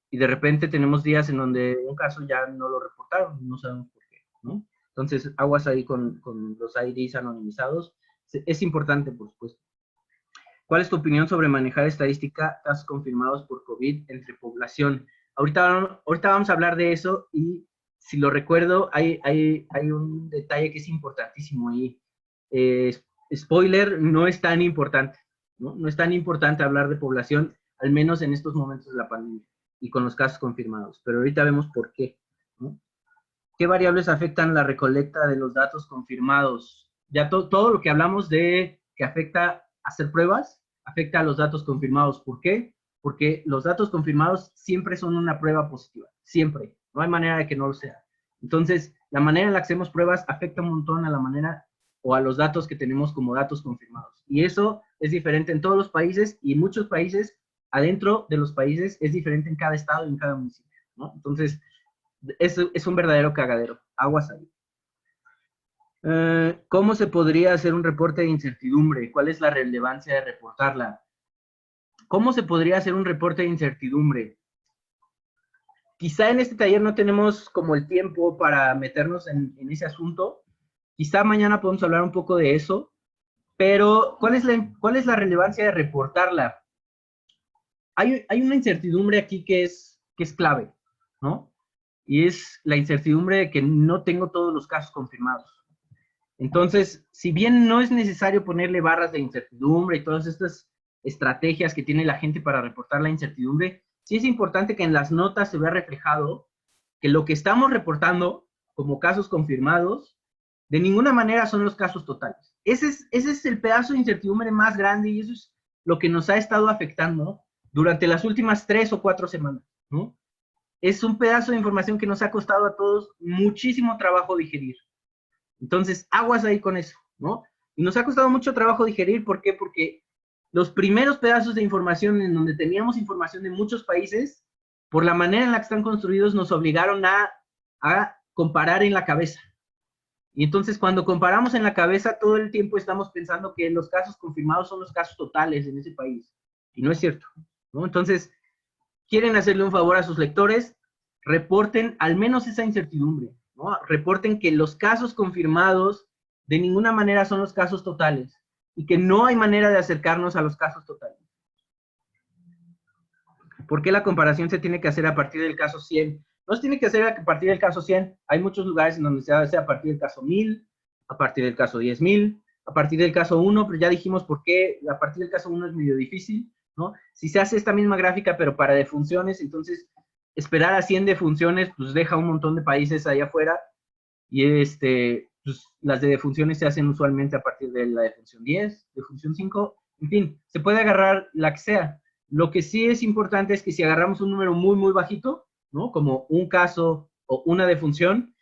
Y de repente tenemos días en donde un caso ya no lo reportaron, no sabemos por qué, ¿no? Entonces, aguas ahí con los IDs anonimizados. Es importante, por supuesto. ¿Cuál es tu opinión sobre manejar estadística casos confirmados por COVID entre población? Ahorita vamos a hablar de eso, y si lo recuerdo, hay un detalle que es importantísimo ahí. Spoiler, no es tan importante, ¿no? No es tan importante hablar de población, al menos en estos momentos de la pandemia y con los casos confirmados. Pero ahorita vemos por qué, ¿no? ¿Qué variables afectan la recolecta de los datos confirmados? Ya todo lo que hablamos de que afecta a hacer pruebas, afecta a los datos confirmados. ¿Por qué? Porque los datos confirmados siempre son una prueba positiva, siempre. No hay manera de que no lo sea. Entonces, la manera en la que hacemos pruebas afecta un montón a la manera o a los datos que tenemos como datos confirmados. Y eso es diferente en todos los países, y en muchos países, adentro de los países, es diferente en cada estado y en cada municipio, ¿no? Entonces, es un verdadero cagadero. Aguas ahí. ¿Cómo se podría hacer un reporte de incertidumbre? ¿Cuál es la relevancia de reportarla? ¿Cómo se podría hacer un reporte de incertidumbre? Quizá en este taller no tenemos como el tiempo para meternos en ese asunto. Quizá mañana podemos hablar un poco de eso. Pero, ¿cuál es la relevancia de reportarla? Hay una incertidumbre aquí que es clave, ¿no? y es la incertidumbre de que no tengo todos los casos confirmados. Entonces, si bien no es necesario ponerle barras de incertidumbre y todas estas estrategias que tiene la gente para reportar la incertidumbre, sí es importante que en las notas se vea reflejado que lo que estamos reportando como casos confirmados, de ninguna manera son los casos totales. Ese es el pedazo de incertidumbre más grande y eso es lo que nos ha estado afectando durante las últimas 3 o 4 semanas, ¿no? Es un pedazo de información que nos ha costado a todos muchísimo trabajo digerir. Entonces, aguas ahí con eso, ¿no? Y nos ha costado mucho trabajo digerir, ¿por qué? Porque los primeros pedazos de información en donde teníamos información de muchos países, por la manera en la que están construidos, nos obligaron a comparar en la cabeza. Y entonces, cuando comparamos en la cabeza, todo el tiempo estamos pensando que los casos confirmados son los casos totales en ese país. Y no es cierto, ¿no? Entonces, quieren hacerle un favor a sus lectores, reporten al menos esa incertidumbre, ¿no? Reporten que los casos confirmados de ninguna manera son los casos totales y que no hay manera de acercarnos a los casos totales. ¿Por qué la comparación se tiene que hacer a partir del caso 100? No se tiene que hacer a partir del caso 100. Hay muchos lugares en donde se hace a partir del caso 1000, a partir del caso 10,000, a partir del caso 1, pero ya dijimos por qué a partir del caso 1 es medio difícil, ¿no? Si se hace esta misma gráfica, pero para defunciones, entonces esperar a 100 defunciones, pues deja un montón de países allá afuera, y pues, las de defunciones se hacen usualmente a partir de la defunción 10, defunción 5, en fin, se puede agarrar la que sea. Lo que sí es importante es que si agarramos un número muy, muy bajito, ¿no? Como un caso o una defunción,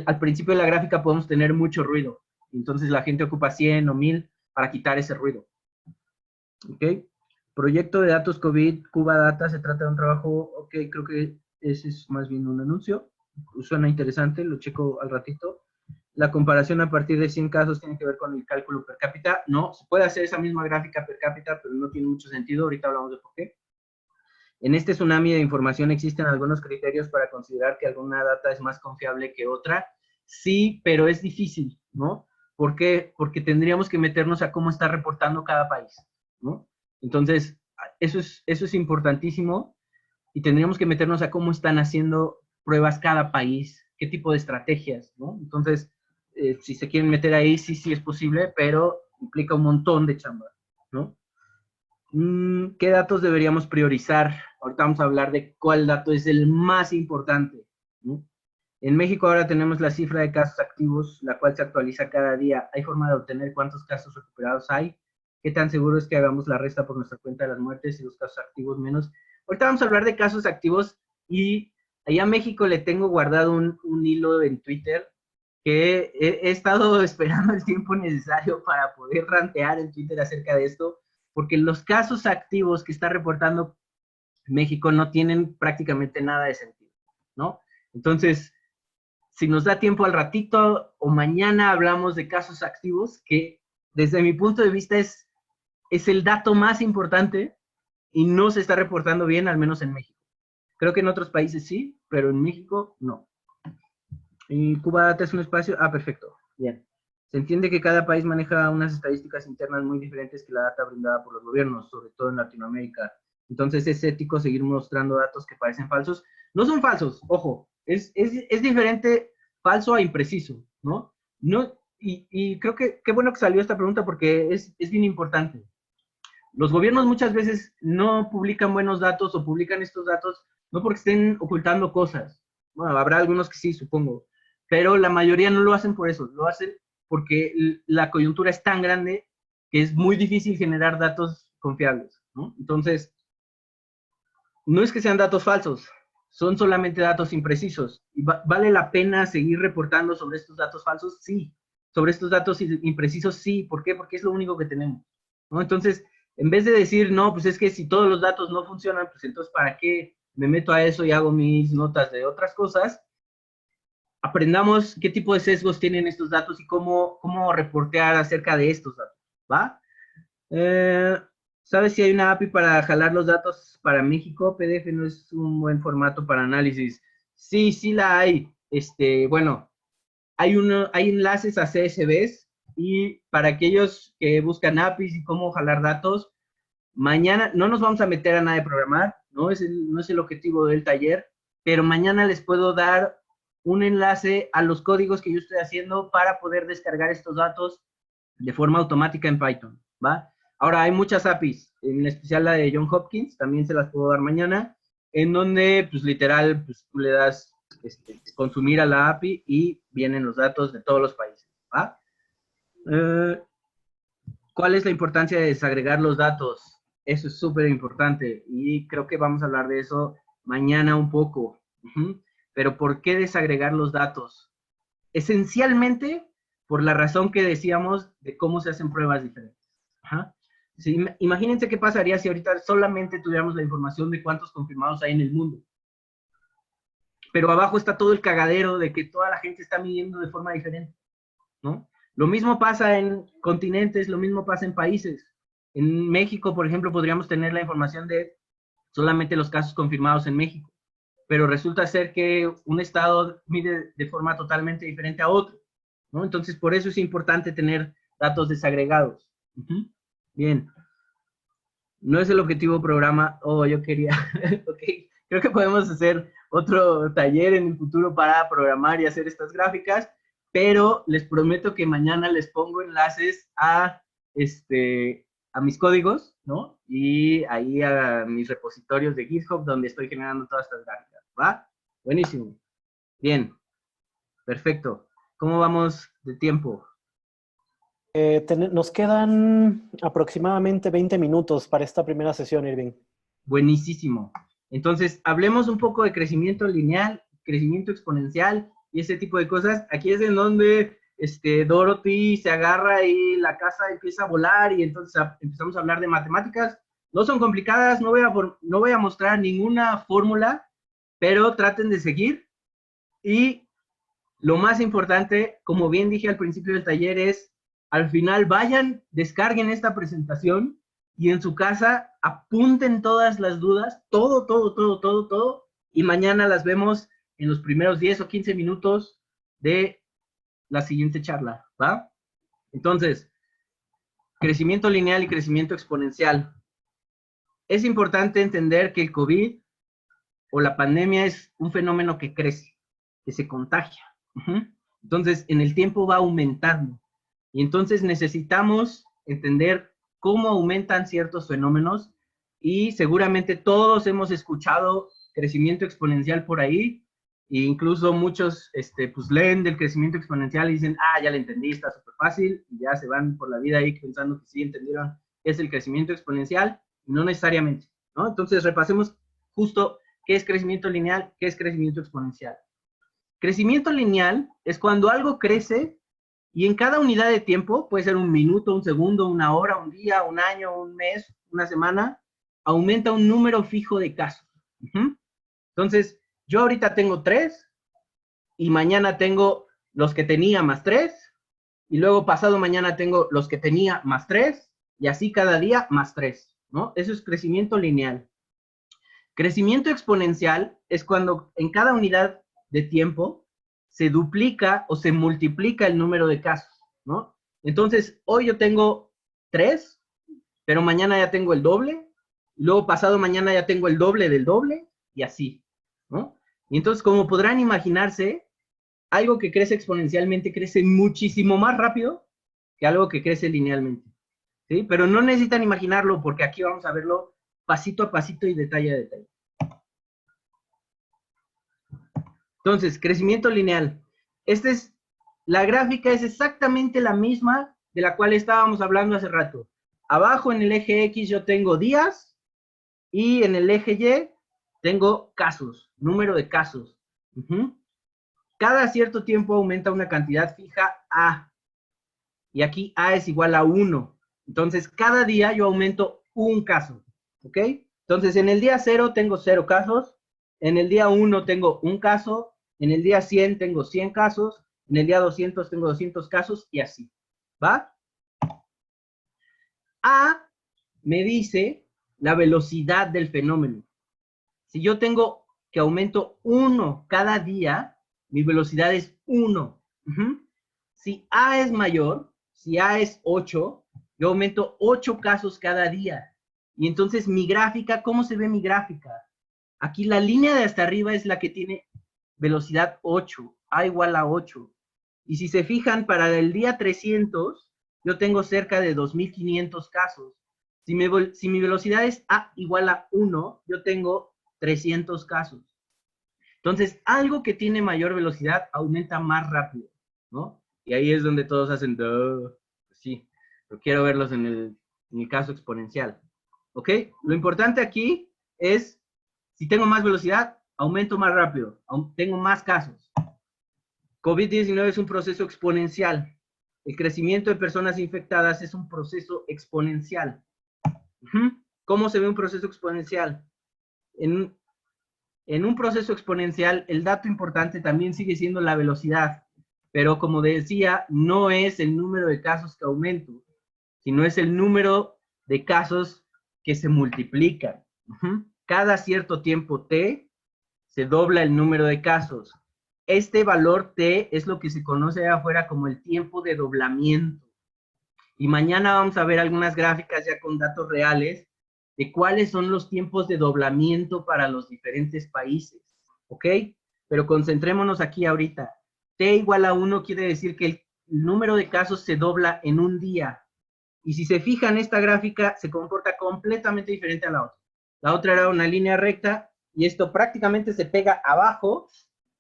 al principio de la gráfica podemos tener mucho ruido. Entonces la gente ocupa 100 o 1000 para quitar ese ruido. ¿Ok? Proyecto de datos COVID, Cuba Data, se trata de un trabajo, ok, creo que ese es más bien un anuncio. Suena interesante, lo checo al ratito. La comparación a partir de 100 casos tiene que ver con el cálculo per cápita. No, se puede hacer esa misma gráfica per cápita, pero no tiene mucho sentido. Ahorita hablamos de por qué. En este tsunami de información existen algunos criterios para considerar que alguna data es más confiable que otra. Sí, pero es difícil, ¿no? ¿Por qué? Porque tendríamos que meternos a cómo está reportando cada país, ¿no? Entonces, eso es importantísimo y tendríamos que meternos a cómo están haciendo pruebas cada país, qué tipo de estrategias, ¿no? Entonces, si se quieren meter ahí, sí es posible, pero implica un montón de chamba, ¿no? ¿Qué datos deberíamos priorizar? Ahorita vamos a hablar de cuál dato es el más importante, ¿no? En México ahora tenemos la cifra de casos activos, la cual se actualiza cada día. ¿Hay forma de obtener cuántos casos recuperados hay? ¿Qué tan seguro es que hagamos la resta por nuestra cuenta de las muertes y los casos activos menos? Ahorita vamos a hablar de casos activos y allá a México le tengo guardado un hilo en Twitter que he estado esperando el tiempo necesario para poder rantear en Twitter acerca de esto, porque los casos activos que está reportando México no tienen prácticamente nada de sentido, ¿no? Entonces, si nos da tiempo al ratito o mañana hablamos de casos activos, que desde mi punto de vista es el dato más importante y no se está reportando bien, al menos en México. Creo que en otros países sí, pero en México no. ¿Y Cuba Data es un espacio? Ah, perfecto. Bien. Se entiende que cada país maneja unas estadísticas internas muy diferentes que la data brindada por los gobiernos, sobre todo en Latinoamérica. Entonces, ¿es ético seguir mostrando datos que parecen falsos? No son falsos, ojo. Es diferente falso a impreciso, ¿no? Y creo que qué bueno que salió esta pregunta porque es bien importante. Los gobiernos muchas veces no publican buenos datos o publican estos datos no porque estén ocultando cosas. Bueno, habrá algunos que sí, supongo. Pero la mayoría no lo hacen por eso. Lo hacen porque la coyuntura es tan grande que es muy difícil generar datos confiables, ¿no? Entonces, no es que sean datos falsos, son solamente datos imprecisos. ¿Y vale la pena seguir reportando sobre estos datos falsos? Sí. Sobre estos datos imprecisos, sí. ¿Por qué? Porque es lo único que tenemos, ¿no? Entonces, en vez de decir, no, pues es que si todos los datos no funcionan, pues entonces, ¿para qué me meto a eso y hago mis notas de otras cosas? Aprendamos qué tipo de sesgos tienen estos datos y cómo reportear acerca de estos datos, ¿va? ¿Sabes si hay una API para jalar los datos para México? PDF no es un buen formato para análisis. Sí, sí la hay. Bueno, hay enlaces a CSVs y para aquellos que buscan APIs y cómo jalar datos, mañana no nos vamos a meter a nada de programar, no es el objetivo del taller, pero mañana les puedo dar un enlace a los códigos que yo estoy haciendo para poder descargar estos datos de forma automática en Python, ¿va? Ahora, hay muchas APIs, en especial la de John Hopkins, también se las puedo dar mañana, en donde, pues, literal, pues, tú le das consumir a la API y vienen los datos de todos los países, ¿va? ¿Cuál es la importancia de desagregar los datos? Eso es súper importante y creo que vamos a hablar de eso mañana un poco. Pero ¿por qué desagregar los datos? Esencialmente por la razón que decíamos de cómo se hacen pruebas diferentes. Sí, imagínense qué pasaría si ahorita solamente tuviéramos la información de cuántos confirmados hay en el mundo. Pero abajo está todo el cagadero de que toda la gente está midiendo de forma diferente, ¿no? Lo mismo pasa en continentes, lo mismo pasa en países. En México, por ejemplo, podríamos tener la información de solamente los casos confirmados en México, pero resulta ser que un estado mide de forma totalmente diferente a otro, ¿no? Entonces, por eso es importante tener datos desagregados. Bien. No es el objetivo programa. Oh, yo quería. Ok. Creo que podemos hacer otro taller en el futuro para programar y hacer estas gráficas, pero les prometo que mañana les pongo enlaces a mis códigos, ¿no? Y ahí a mis repositorios de GitHub donde estoy generando todas estas gráficas, ¿va? Buenísimo. Bien. Perfecto. ¿Cómo vamos de tiempo? Nos quedan aproximadamente 20 minutos para esta primera sesión, Irving. Buenísimo. Entonces, hablemos un poco de crecimiento lineal, crecimiento exponencial y ese tipo de cosas. Aquí es en donde Dorothy se agarra y la casa empieza a volar y entonces empezamos a hablar de matemáticas. No son complicadas, no voy a mostrar ninguna fórmula, pero traten de seguir. Y lo más importante, como bien dije al principio del taller, es al final vayan, descarguen esta presentación y en su casa apunten todas las dudas, todo, y mañana las vemos en los primeros 10 o 15 minutos de la siguiente charla, ¿va? Entonces, crecimiento lineal y crecimiento exponencial. Es importante entender que el COVID o la pandemia es un fenómeno que crece, que se contagia. Entonces, en el tiempo va aumentando. Y entonces necesitamos entender cómo aumentan ciertos fenómenos y seguramente todos hemos escuchado crecimiento exponencial por ahí e incluso muchos pues leen del crecimiento exponencial y dicen, ya le entendí, está súper fácil y ya se van por la vida ahí pensando que sí entendieron qué es el crecimiento exponencial y no necesariamente, ¿no? Entonces repasemos justo qué es crecimiento lineal, qué es crecimiento exponencial. Crecimiento lineal es cuando algo crece y en cada unidad de tiempo, puede ser un minuto, un segundo, una hora, un día, un año, un mes, una semana, aumenta un número fijo de casos. Entonces, yo ahorita tengo 3 y mañana tengo los que tenía más 3 y luego pasado mañana tengo los que tenía más 3 y así cada día más 3, ¿no? Eso es crecimiento lineal. Crecimiento exponencial es cuando en cada unidad de tiempo se duplica o se multiplica el número de casos, ¿no? Entonces, hoy yo tengo 3, pero mañana ya tengo el doble, y luego pasado mañana ya tengo el doble del doble, y así, ¿no? Y entonces, como podrán imaginarse, algo que crece exponencialmente crece muchísimo más rápido que algo que crece linealmente, ¿sí? Pero no necesitan imaginarlo porque aquí vamos a verlo pasito a pasito y detalle a detalle. Entonces, crecimiento lineal. La gráfica es exactamente la misma de la cual estábamos hablando hace rato. Abajo en el eje X yo tengo días y en el eje Y tengo casos, número de casos. Cada cierto tiempo aumenta una cantidad fija A. Y aquí A es igual a 1. Entonces, cada día yo aumento un caso. ¿Ok? Entonces, en el día 0 tengo 0 casos. En el día 1 tengo un caso. En el día 100 tengo 100 casos. En el día 200 tengo 200 casos y así. ¿Va? A me dice la velocidad del fenómeno. Si yo tengo que aumento 1 cada día, mi velocidad es 1. Si A es mayor, si A es 8, yo aumento 8 casos cada día. Y entonces mi gráfica, ¿cómo se ve mi gráfica? Aquí la línea de hasta arriba es la que tiene velocidad 8, A igual a 8. Y si se fijan, para el día 300, yo tengo cerca de 2.500 casos. Si mi velocidad es A igual a 1, yo tengo 300 casos. Entonces, algo que tiene mayor velocidad aumenta más rápido, ¿no? Y ahí es donde todos hacen, duh. Pues sí, pero quiero verlos en el caso exponencial, ¿ok? Lo importante aquí es, si tengo más velocidad, aumento más rápido, tengo más casos. COVID-19 es un proceso exponencial. El crecimiento de personas infectadas es un proceso exponencial. ¿Cómo se ve un proceso exponencial? En un proceso exponencial, el dato importante también sigue siendo la velocidad, pero como decía, no es el número de casos que aumento, sino es el número de casos que se multiplican. Cada cierto tiempo t se dobla el número de casos. Este valor t es lo que se conoce de afuera como el tiempo de doblamiento. Y mañana vamos a ver algunas gráficas ya con datos reales de cuáles son los tiempos de doblamiento para los diferentes países, ¿ok? Pero concentrémonos aquí ahorita. T igual a 1 quiere decir que el número de casos se dobla en un día. Y si se fijan, esta gráfica se comporta completamente diferente a la otra. La otra era una línea recta y esto prácticamente se pega abajo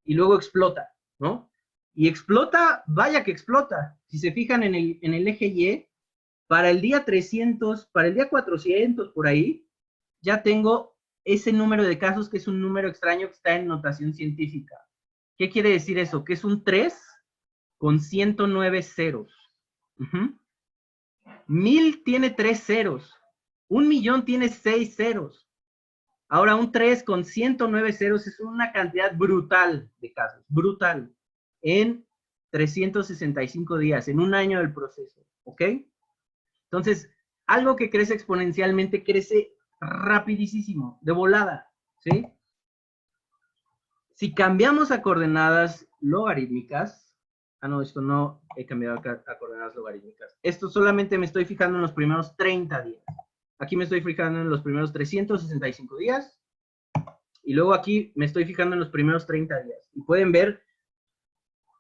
y luego explota, ¿no? Y explota, vaya que explota. Si se fijan en el eje Y, para el día 300, para el día 400, por ahí, ya tengo ese número de casos que es un número extraño que está en notación científica. ¿Qué quiere decir eso? Que es un 3 con 109 ceros. 1000 tiene 3 ceros. 1.000.000 tiene 6 ceros. Ahora, un 3 con 109 ceros es una cantidad brutal de casos. Brutal. En 365 días, en un año del proceso. ¿Ok? Entonces, algo que crece exponencialmente crece rapidísimo, de volada, ¿sí? Si cambiamos a coordenadas logarítmicas, no, esto no he cambiado a coordenadas logarítmicas. Esto solamente me estoy fijando en los primeros 30 días. Aquí me estoy fijando en los primeros 365 días. Y luego aquí me estoy fijando en los primeros 30 días. Y pueden ver,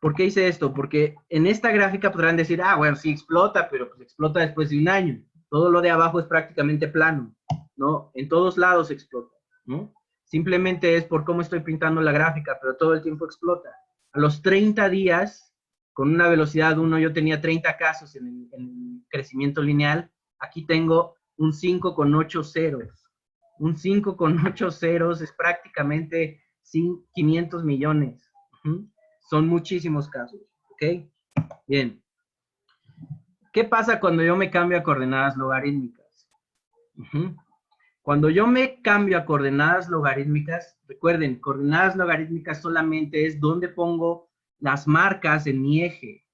¿por qué hice esto? Porque en esta gráfica podrán decir, bueno, sí explota, pero pues explota después de un año. Todo lo de abajo es prácticamente plano, ¿no? En todos lados explota, ¿no? Simplemente es por cómo estoy pintando la gráfica, pero todo el tiempo explota. A los 30 días, con una velocidad 1, yo tenía 30 casos en el crecimiento lineal. Aquí tengo un 5 con 8 ceros. Un 5 con 8 ceros es prácticamente 500 millones. Son muchísimos casos, ¿ok? Bien. ¿Qué pasa cuando yo me cambio a coordenadas logarítmicas? Cuando yo me cambio a coordenadas logarítmicas, recuerden, coordenadas logarítmicas solamente es donde pongo las marcas en mi eje.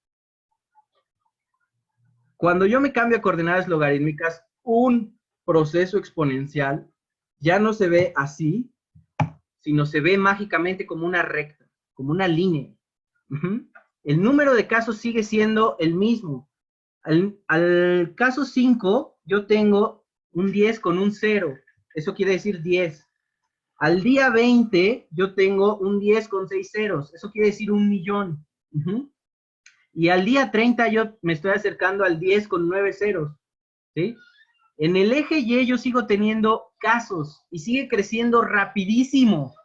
Cuando yo me cambio a coordenadas logarítmicas, un proceso exponencial ya no se ve así, sino se ve mágicamente como una recta, como una línea. El número de casos sigue siendo el mismo. Al caso 5, yo tengo un 10 con un 0. Eso quiere decir 10. Al día 20, yo tengo un 10 con 6 ceros. Eso quiere decir 1.000.000. Y al día 30, yo me estoy acercando al 10 con 9 ceros. ¿Sí? En el eje Y yo sigo teniendo casos y sigue creciendo rapidísimo.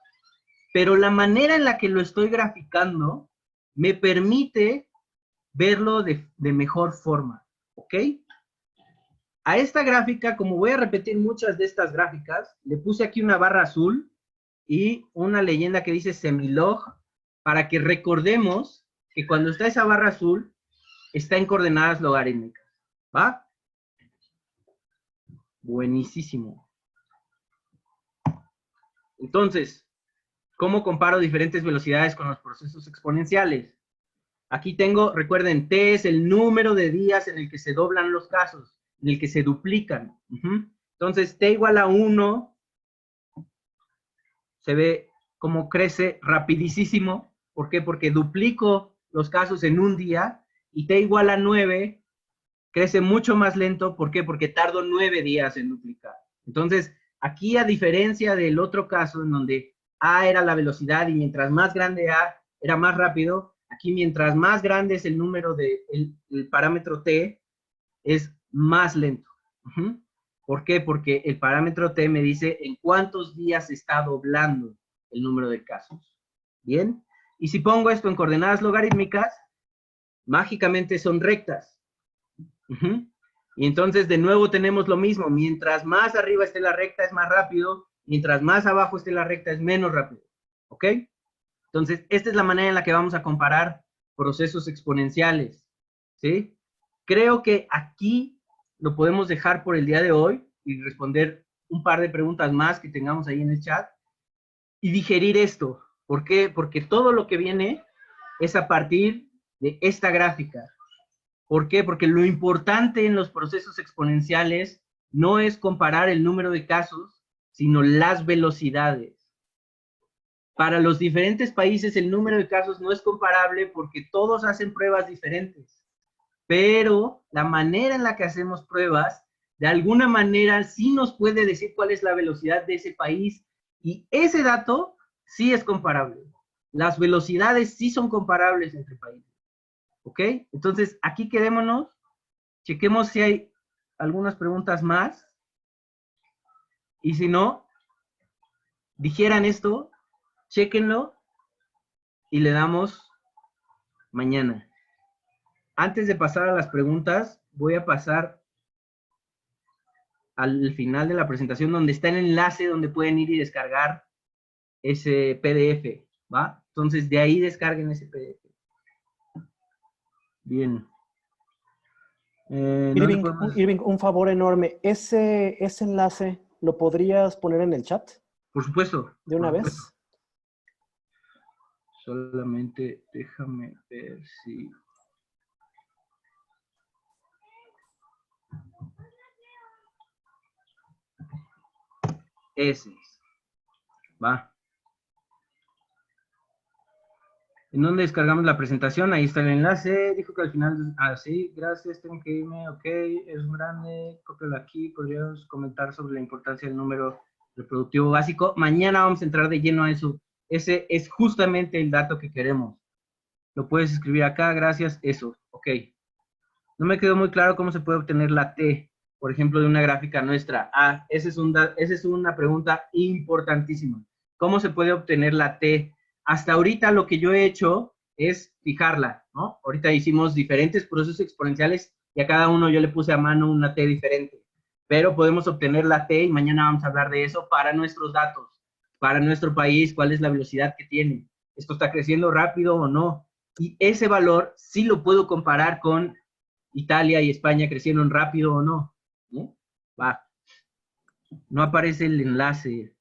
Pero la manera en la que lo estoy graficando me permite verlo de mejor forma, ¿ok? A esta gráfica, como voy a repetir muchas de estas gráficas, le puse aquí una barra azul y una leyenda que dice semilog, para que recordemos que cuando está esa barra azul, está en coordenadas logarítmicas, ¿va? Buenísimo. Entonces, ¿cómo comparo diferentes velocidades con los procesos exponenciales? Aquí tengo, recuerden, t es el número de días en el que se doblan los casos, en el que se duplican. Entonces, t igual a 1, se ve como crece rapidísimo. ¿Por qué? Porque duplico los casos en un día, y t igual a 9 crece mucho más lento. ¿Por qué? Porque tardo 9 días en duplicar. Entonces, Aquí, a diferencia del otro caso en donde A era la velocidad y mientras más grande A era más rápido, aquí mientras más grande es el número de el parámetro T, es más lento. ¿Por qué? Porque el parámetro T me dice en cuántos días se está doblando el número de casos. ¿Bien? Y si pongo esto en coordenadas logarítmicas, mágicamente son rectas. Y entonces de nuevo tenemos lo mismo. Mientras más arriba esté la recta es más rápido, mientras más abajo esté la recta es menos rápido. ¿Ok? Entonces, esta es la manera en la que vamos a comparar procesos exponenciales. ¿Sí? Creo que aquí lo podemos dejar por el día de hoy y responder un par de preguntas más que tengamos ahí en el chat y digerir esto. ¿Por qué? Porque todo lo que viene es a partir de esta gráfica. ¿Por qué? Porque lo importante en los procesos exponenciales no es comparar el número de casos, sino las velocidades. Para los diferentes países el número de casos no es comparable porque todos hacen pruebas diferentes. Pero la manera en la que hacemos pruebas, de alguna manera sí nos puede decir cuál es la velocidad de ese país y ese dato sí es comparable. Las velocidades sí son comparables entre países. ¿Ok? Entonces, aquí quedémonos, chequemos si hay algunas preguntas más y si no, digieran esto, chéquenlo y le damos mañana. Antes de pasar a las preguntas, voy a pasar al final de la presentación donde está el enlace donde pueden ir y descargar ese PDF, ¿va? Entonces, de ahí descarguen ese PDF. Bien. Irving, Irving, un favor enorme. Ese enlace, ¿lo podrías poner en el chat? Por supuesto. ¿De una vez? Solamente déjame ver si... Ese es. Va. ¿En dónde descargamos la presentación? Ahí está el enlace. Dijo que al final... Ah, sí, gracias, tengo que irme. Ok, es grande. Cópialo aquí. Podríamos comentar sobre la importancia del número reproductivo básico. Mañana vamos a entrar de lleno a eso. Ese es justamente el dato que queremos. Lo puedes escribir acá, gracias. Eso, ok. No me quedó muy claro cómo se puede obtener la T, por ejemplo, de una gráfica nuestra. Ah, esa es una pregunta importantísima. ¿Cómo se puede obtener la T? Hasta ahorita lo que yo he hecho es fijarla, ¿no? Ahorita hicimos diferentes procesos exponenciales y a cada uno yo le puse a mano una T diferente. Pero podemos obtener la T y mañana vamos a hablar de eso para nuestros datos, para nuestro país, cuál es la velocidad que tiene. ¿Esto está creciendo rápido o no? Y ese valor sí lo puedo comparar con Italia y España crecieron rápido o no. ¿No? Va. No aparece el enlace.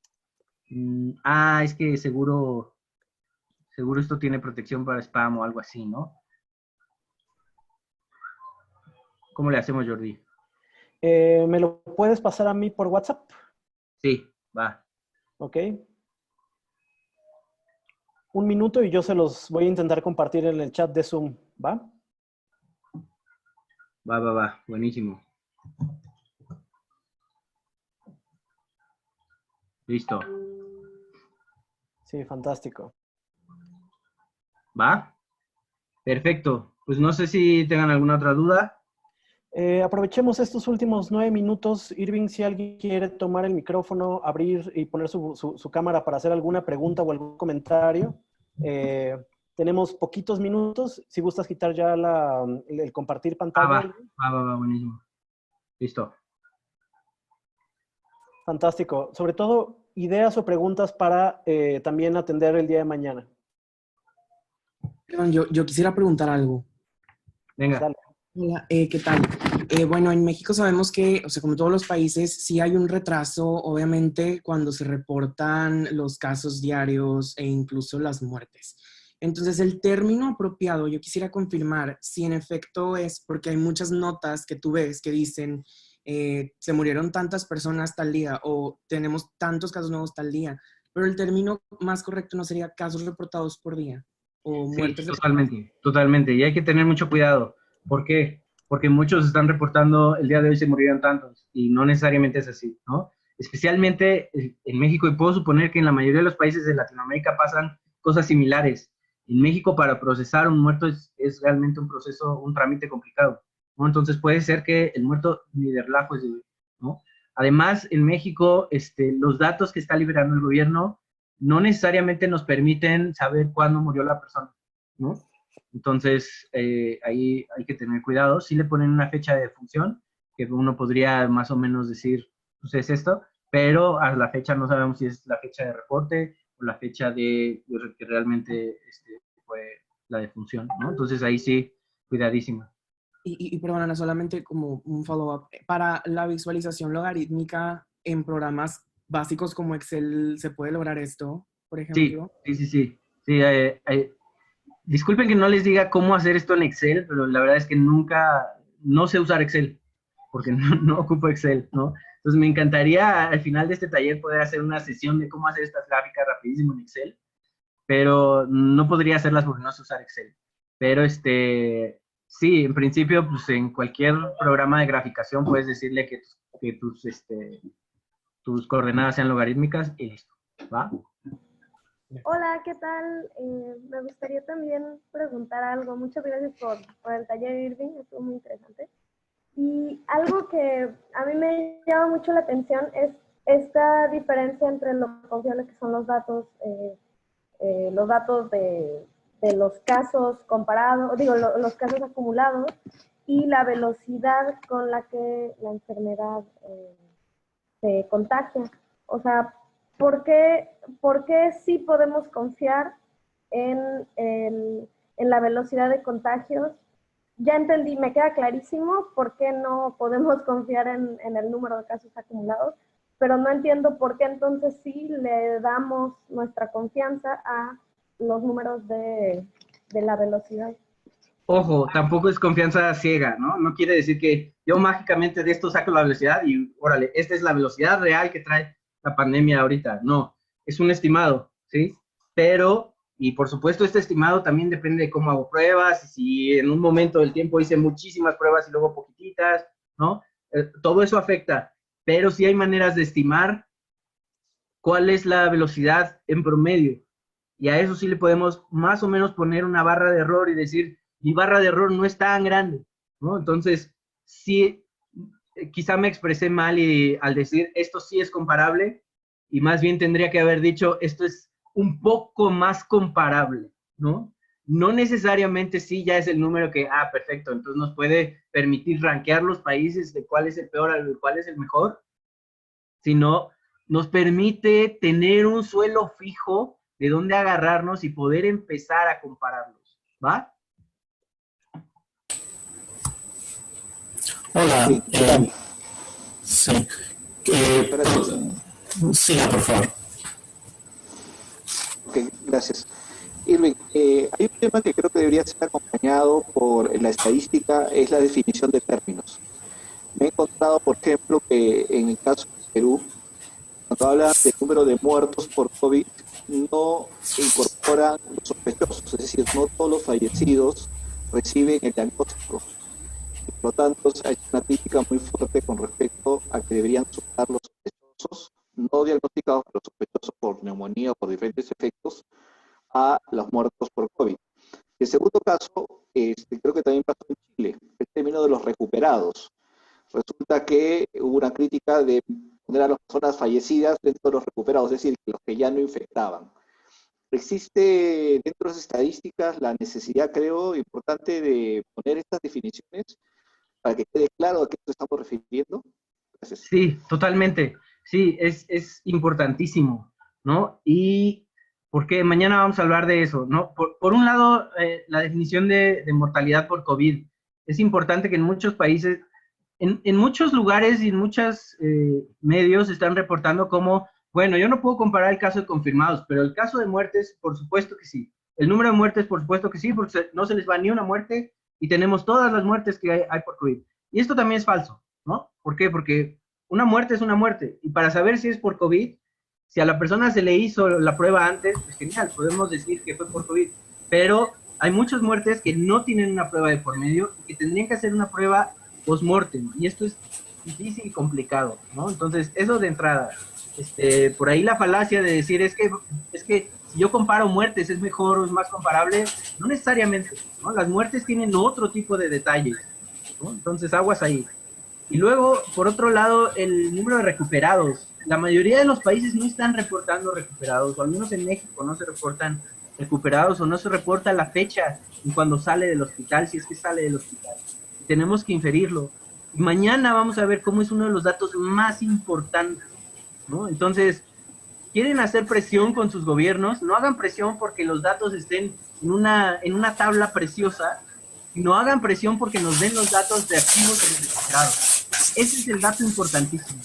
Es que seguro esto tiene protección para spam o algo así, ¿no? ¿Cómo le hacemos, Jordi? ¿Me lo puedes pasar a mí por WhatsApp? Sí, va. Ok. Un minuto y yo se los voy a intentar compartir en el chat de Zoom, ¿va? Va. Buenísimo. Listo. Sí, fantástico. ¿Va? Perfecto. Pues no sé si tengan alguna otra duda. Aprovechemos estos últimos 9 minutos. Irving, si alguien quiere tomar el micrófono, abrir y poner su cámara para hacer alguna pregunta o algún comentario. Tenemos poquitos minutos. Si gustas quitar ya el compartir pantalla. Va, buenísimo. Listo. Fantástico. Sobre todo, ideas o preguntas para también atender el día de mañana. Perdón, yo quisiera preguntar algo. Venga. Dale. Hola, ¿qué tal? Bueno, en México sabemos que, o sea, como todos los países, sí hay un retraso, obviamente, cuando se reportan los casos diarios e incluso las muertes. Entonces, el término apropiado, yo quisiera confirmar si en efecto es porque hay muchas notas que tú ves que dicen se murieron tantas personas tal día o tenemos tantos casos nuevos tal día, pero el término más correcto no sería casos reportados por día o muertes. Sí, totalmente. Y hay que tener mucho cuidado. ¿Por qué? Porque muchos están reportando el día de hoy se murieron tantos y no necesariamente es así, ¿no? especialmente en México, y puedo suponer que en la mayoría de los países de Latinoamérica pasan cosas similares. En México, para procesar un muerto es realmente un proceso, un trámite complicado, ¿no? Entonces puede ser que el muerto ni de relajo es de, ¿no? Además, en México, los datos que está liberando el gobierno no necesariamente nos permiten saber cuándo murió la persona, ¿no? Entonces, ahí hay que tener cuidado. Sí le ponen una fecha de defunción, que uno podría más o menos decir, pues es esto, pero a la fecha no sabemos si es la fecha de reporte o la fecha de que realmente fue la defunción, ¿no? Entonces ahí sí, cuidadísima. Y perdona, solamente como un follow-up, para la visualización logarítmica en programas básicos como Excel, ¿se puede lograr esto, por Sí, ejemplo? sí, sí, sí. Sí, disculpen que no les diga cómo hacer esto en Excel, pero la verdad es que no sé usar Excel, porque no ocupo Excel, ¿no? Entonces me encantaría al final de este taller poder hacer una sesión de cómo hacer estas gráficas rapidísimo en Excel, pero no podría hacerlas porque no sé usar Excel. Pero sí, en principio, pues en cualquier programa de graficación puedes decirle que tus coordenadas sean logarítmicas y listo, ¿va? Hola, ¿qué tal? Me gustaría también preguntar algo. Muchas gracias por el taller, Irving, estuvo muy interesante. Y algo que a mí me llama mucho la atención es esta diferencia entre lo confiable que son los datos de los casos comparados, digo, los casos acumulados y la velocidad con la que la enfermedad se contagia. O sea, por qué sí podemos confiar en la velocidad de contagios? Ya entendí, me queda clarísimo por qué no podemos confiar en el número de casos acumulados, pero no entiendo por qué entonces sí le damos nuestra confianza a los números de la velocidad. Ojo, tampoco es confianza ciega, ¿no? No quiere decir que yo mágicamente de esto saco la velocidad y, órale, esta es la velocidad real que trae la pandemia ahorita. No, es un estimado, ¿sí? Pero, y por supuesto, este estimado también depende de cómo hago pruebas, si en un momento del tiempo hice muchísimas pruebas y luego poquititas, ¿no? Todo eso afecta, pero sí hay maneras de estimar cuál es la velocidad en promedio. Y a eso sí le podemos más o menos poner una barra de error y decir, mi barra de error no es tan grande, ¿no? Entonces, sí, quizá me expresé mal al decir, esto sí es comparable, y más bien tendría que haber dicho, esto es un poco más comparable, ¿no? No necesariamente sí ya es el número que, perfecto, entonces nos puede permitir rankear los países de cuál es el peor, cuál es el mejor, sino nos permite tener un suelo fijo de dónde agarrarnos y poder empezar a compararlos, ¿va? Hola, Sí, sí, sí, por favor. ok, gracias. Irving, hay un tema que creo que debería ser acompañado por la estadística, es la definición de términos. Me he encontrado, por ejemplo, que en el caso de Perú, cuando hablan del número de muertos por COVID, no incorporan los sospechosos, es decir, no todos los fallecidos reciben el diagnóstico. Y por lo tanto, hay una crítica muy fuerte con respecto a que deberían sumar los sospechosos, no diagnosticados, pero sospechosos por neumonía o por diferentes efectos, a los muertos por COVID. Y el segundo caso, creo que también pasó en Chile, el término de los recuperados. Resulta que hubo una crítica de poner a las personas fallecidas dentro de los recuperados, es decir, los que ya no infectaban. Existe dentro de las estadísticas la necesidad, creo, importante de poner estas definiciones para que quede claro a qué nos estamos refiriendo. Gracias. Sí, totalmente. Sí, es importantísimo, ¿no? Y porque mañana vamos a hablar de eso, ¿no? Por un lado, la definición de mortalidad por COVID. Es importante que en muchos países, en muchos lugares y en muchos medios están reportando como, bueno, yo no puedo comparar el caso de confirmados, pero el caso de muertes, por supuesto que sí. El número de muertes, por supuesto que sí, porque no se les va ni una muerte y tenemos todas las muertes que hay por COVID. Y esto también es falso, ¿no? ¿Por qué? Porque una muerte es una muerte. Y para saber si es por COVID, si a la persona se le hizo la prueba antes, pues genial, podemos decir que fue por COVID. Pero hay muchas muertes que no tienen una prueba de por medio y que tendrían que hacer una prueba post-mortem. Y esto es difícil y complicado, ¿no? Entonces, eso de entrada. Por ahí la falacia de decir es que si yo comparo muertes es mejor o es más comparable, no necesariamente, ¿no? Las muertes tienen otro tipo de detalles, ¿no? Entonces, aguas ahí. Y luego, por otro lado, el número de recuperados. La mayoría de los países no están reportando recuperados, o al menos en México no se reportan recuperados o no se reporta la fecha en cuando sale del hospital, si es que sale del hospital. Tenemos que inferirlo. Y mañana vamos a ver cómo es uno de los datos más importantes, ¿no? Entonces, quieren hacer presión con sus gobiernos, no hagan presión porque los datos estén en una tabla preciosa, sino hagan presión porque nos den los datos de activos y de recuperados. Ese es el dato importantísimo.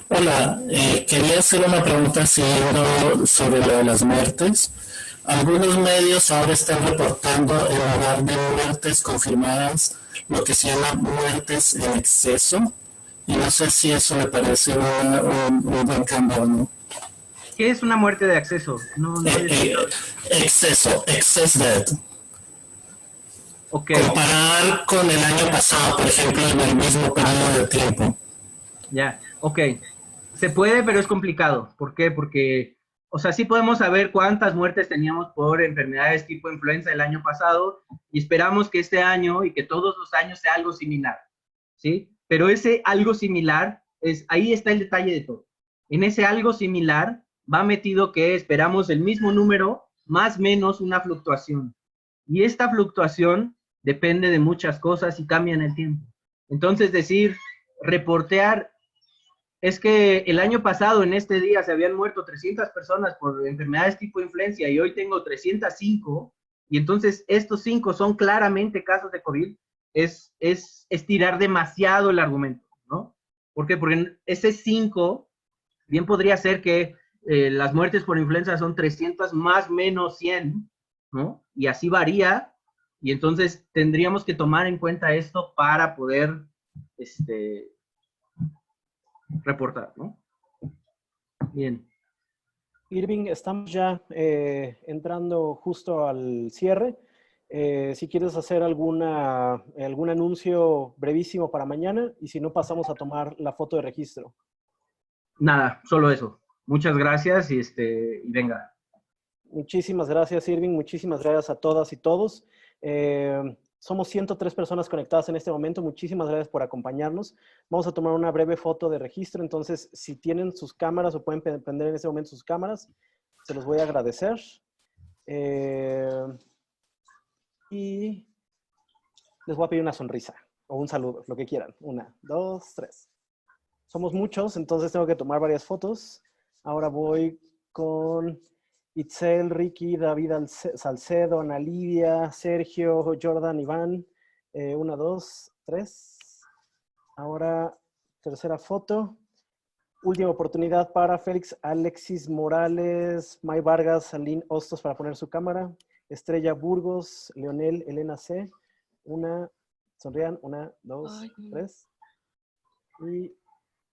Hola, quería hacer una pregunta siguiendo sobre lo de las muertes. Algunos medios ahora están reportando en lugar de muertes confirmadas lo que se llama muertes en exceso. Y no sé si eso me parece un buen cambio o no. ¿Qué es una muerte de acceso? Exceso, excess death. Okay. Comparar con el año pasado, por ejemplo, en el mismo periodo de tiempo. Ya, ok. Se puede, pero es complicado. ¿Por qué? Porque, o sea, sí podemos saber cuántas muertes teníamos por enfermedades tipo influenza el año pasado y esperamos que este año y que todos los años sea algo similar, ¿sí? Pero ese algo similar, ahí está el detalle de todo. En ese algo similar va metido que esperamos el mismo número, más o menos una fluctuación. Y esta fluctuación depende de muchas cosas y cambia en el tiempo. Entonces, reportear, es que el año pasado, en este día, se habían muerto 300 personas por enfermedades tipo influencia y hoy tengo 305, y entonces estos 5 son claramente casos de COVID, es estirar demasiado el argumento, ¿no? ¿Por qué? Porque ese 5, bien podría ser que las muertes por influenza son 300 más menos 100, ¿no? Y así varía, y entonces tendríamos que tomar en cuenta esto para poder, reportar, ¿no? Bien. Irving, estamos ya entrando justo al cierre. Si quieres hacer algún anuncio brevísimo para mañana y si no pasamos a tomar la foto de registro. Nada, solo eso. Muchas gracias y venga. Muchísimas gracias, Irving. Muchísimas gracias a todas y todos. Somos 103 personas conectadas en este momento. Muchísimas gracias por acompañarnos. Vamos a tomar una breve foto de registro. Entonces, si tienen sus cámaras o pueden prender en este momento sus cámaras, se los voy a agradecer. Y les voy a pedir una sonrisa o un saludo, lo que quieran. 1, 2, 3. Somos muchos, entonces tengo que tomar varias fotos. Ahora voy con Itzel, Ricky, David Salcedo, Ana Lidia, Sergio, Jordan, Iván. 1, 2, 3. Ahora, tercera foto. Última oportunidad para Félix, Alexis Morales, May Vargas, Aline Hostos para poner su cámara. Estrella Burgos, Leonel, Elena C. Sonrían. 1, 2, 3. Y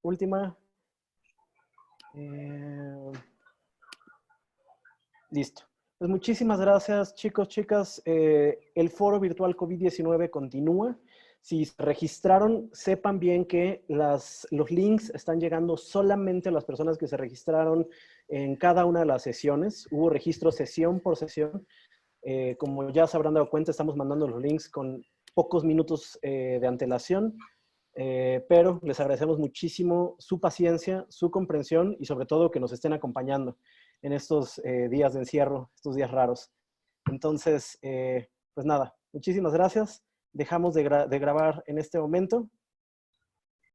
última. Listo. Pues muchísimas gracias, chicos, chicas. El foro virtual COVID-19 continúa. Si se registraron, sepan bien que los links están llegando solamente a las personas que se registraron en cada una de las sesiones. Hubo registro sesión por sesión. Como ya se habrán dado cuenta, estamos mandando los links con pocos minutos de antelación. Pero les agradecemos muchísimo su paciencia, su comprensión y sobre todo que nos estén acompañando en estos días de encierro, estos días raros. Entonces, pues nada, muchísimas gracias. Dejamos de grabar en este momento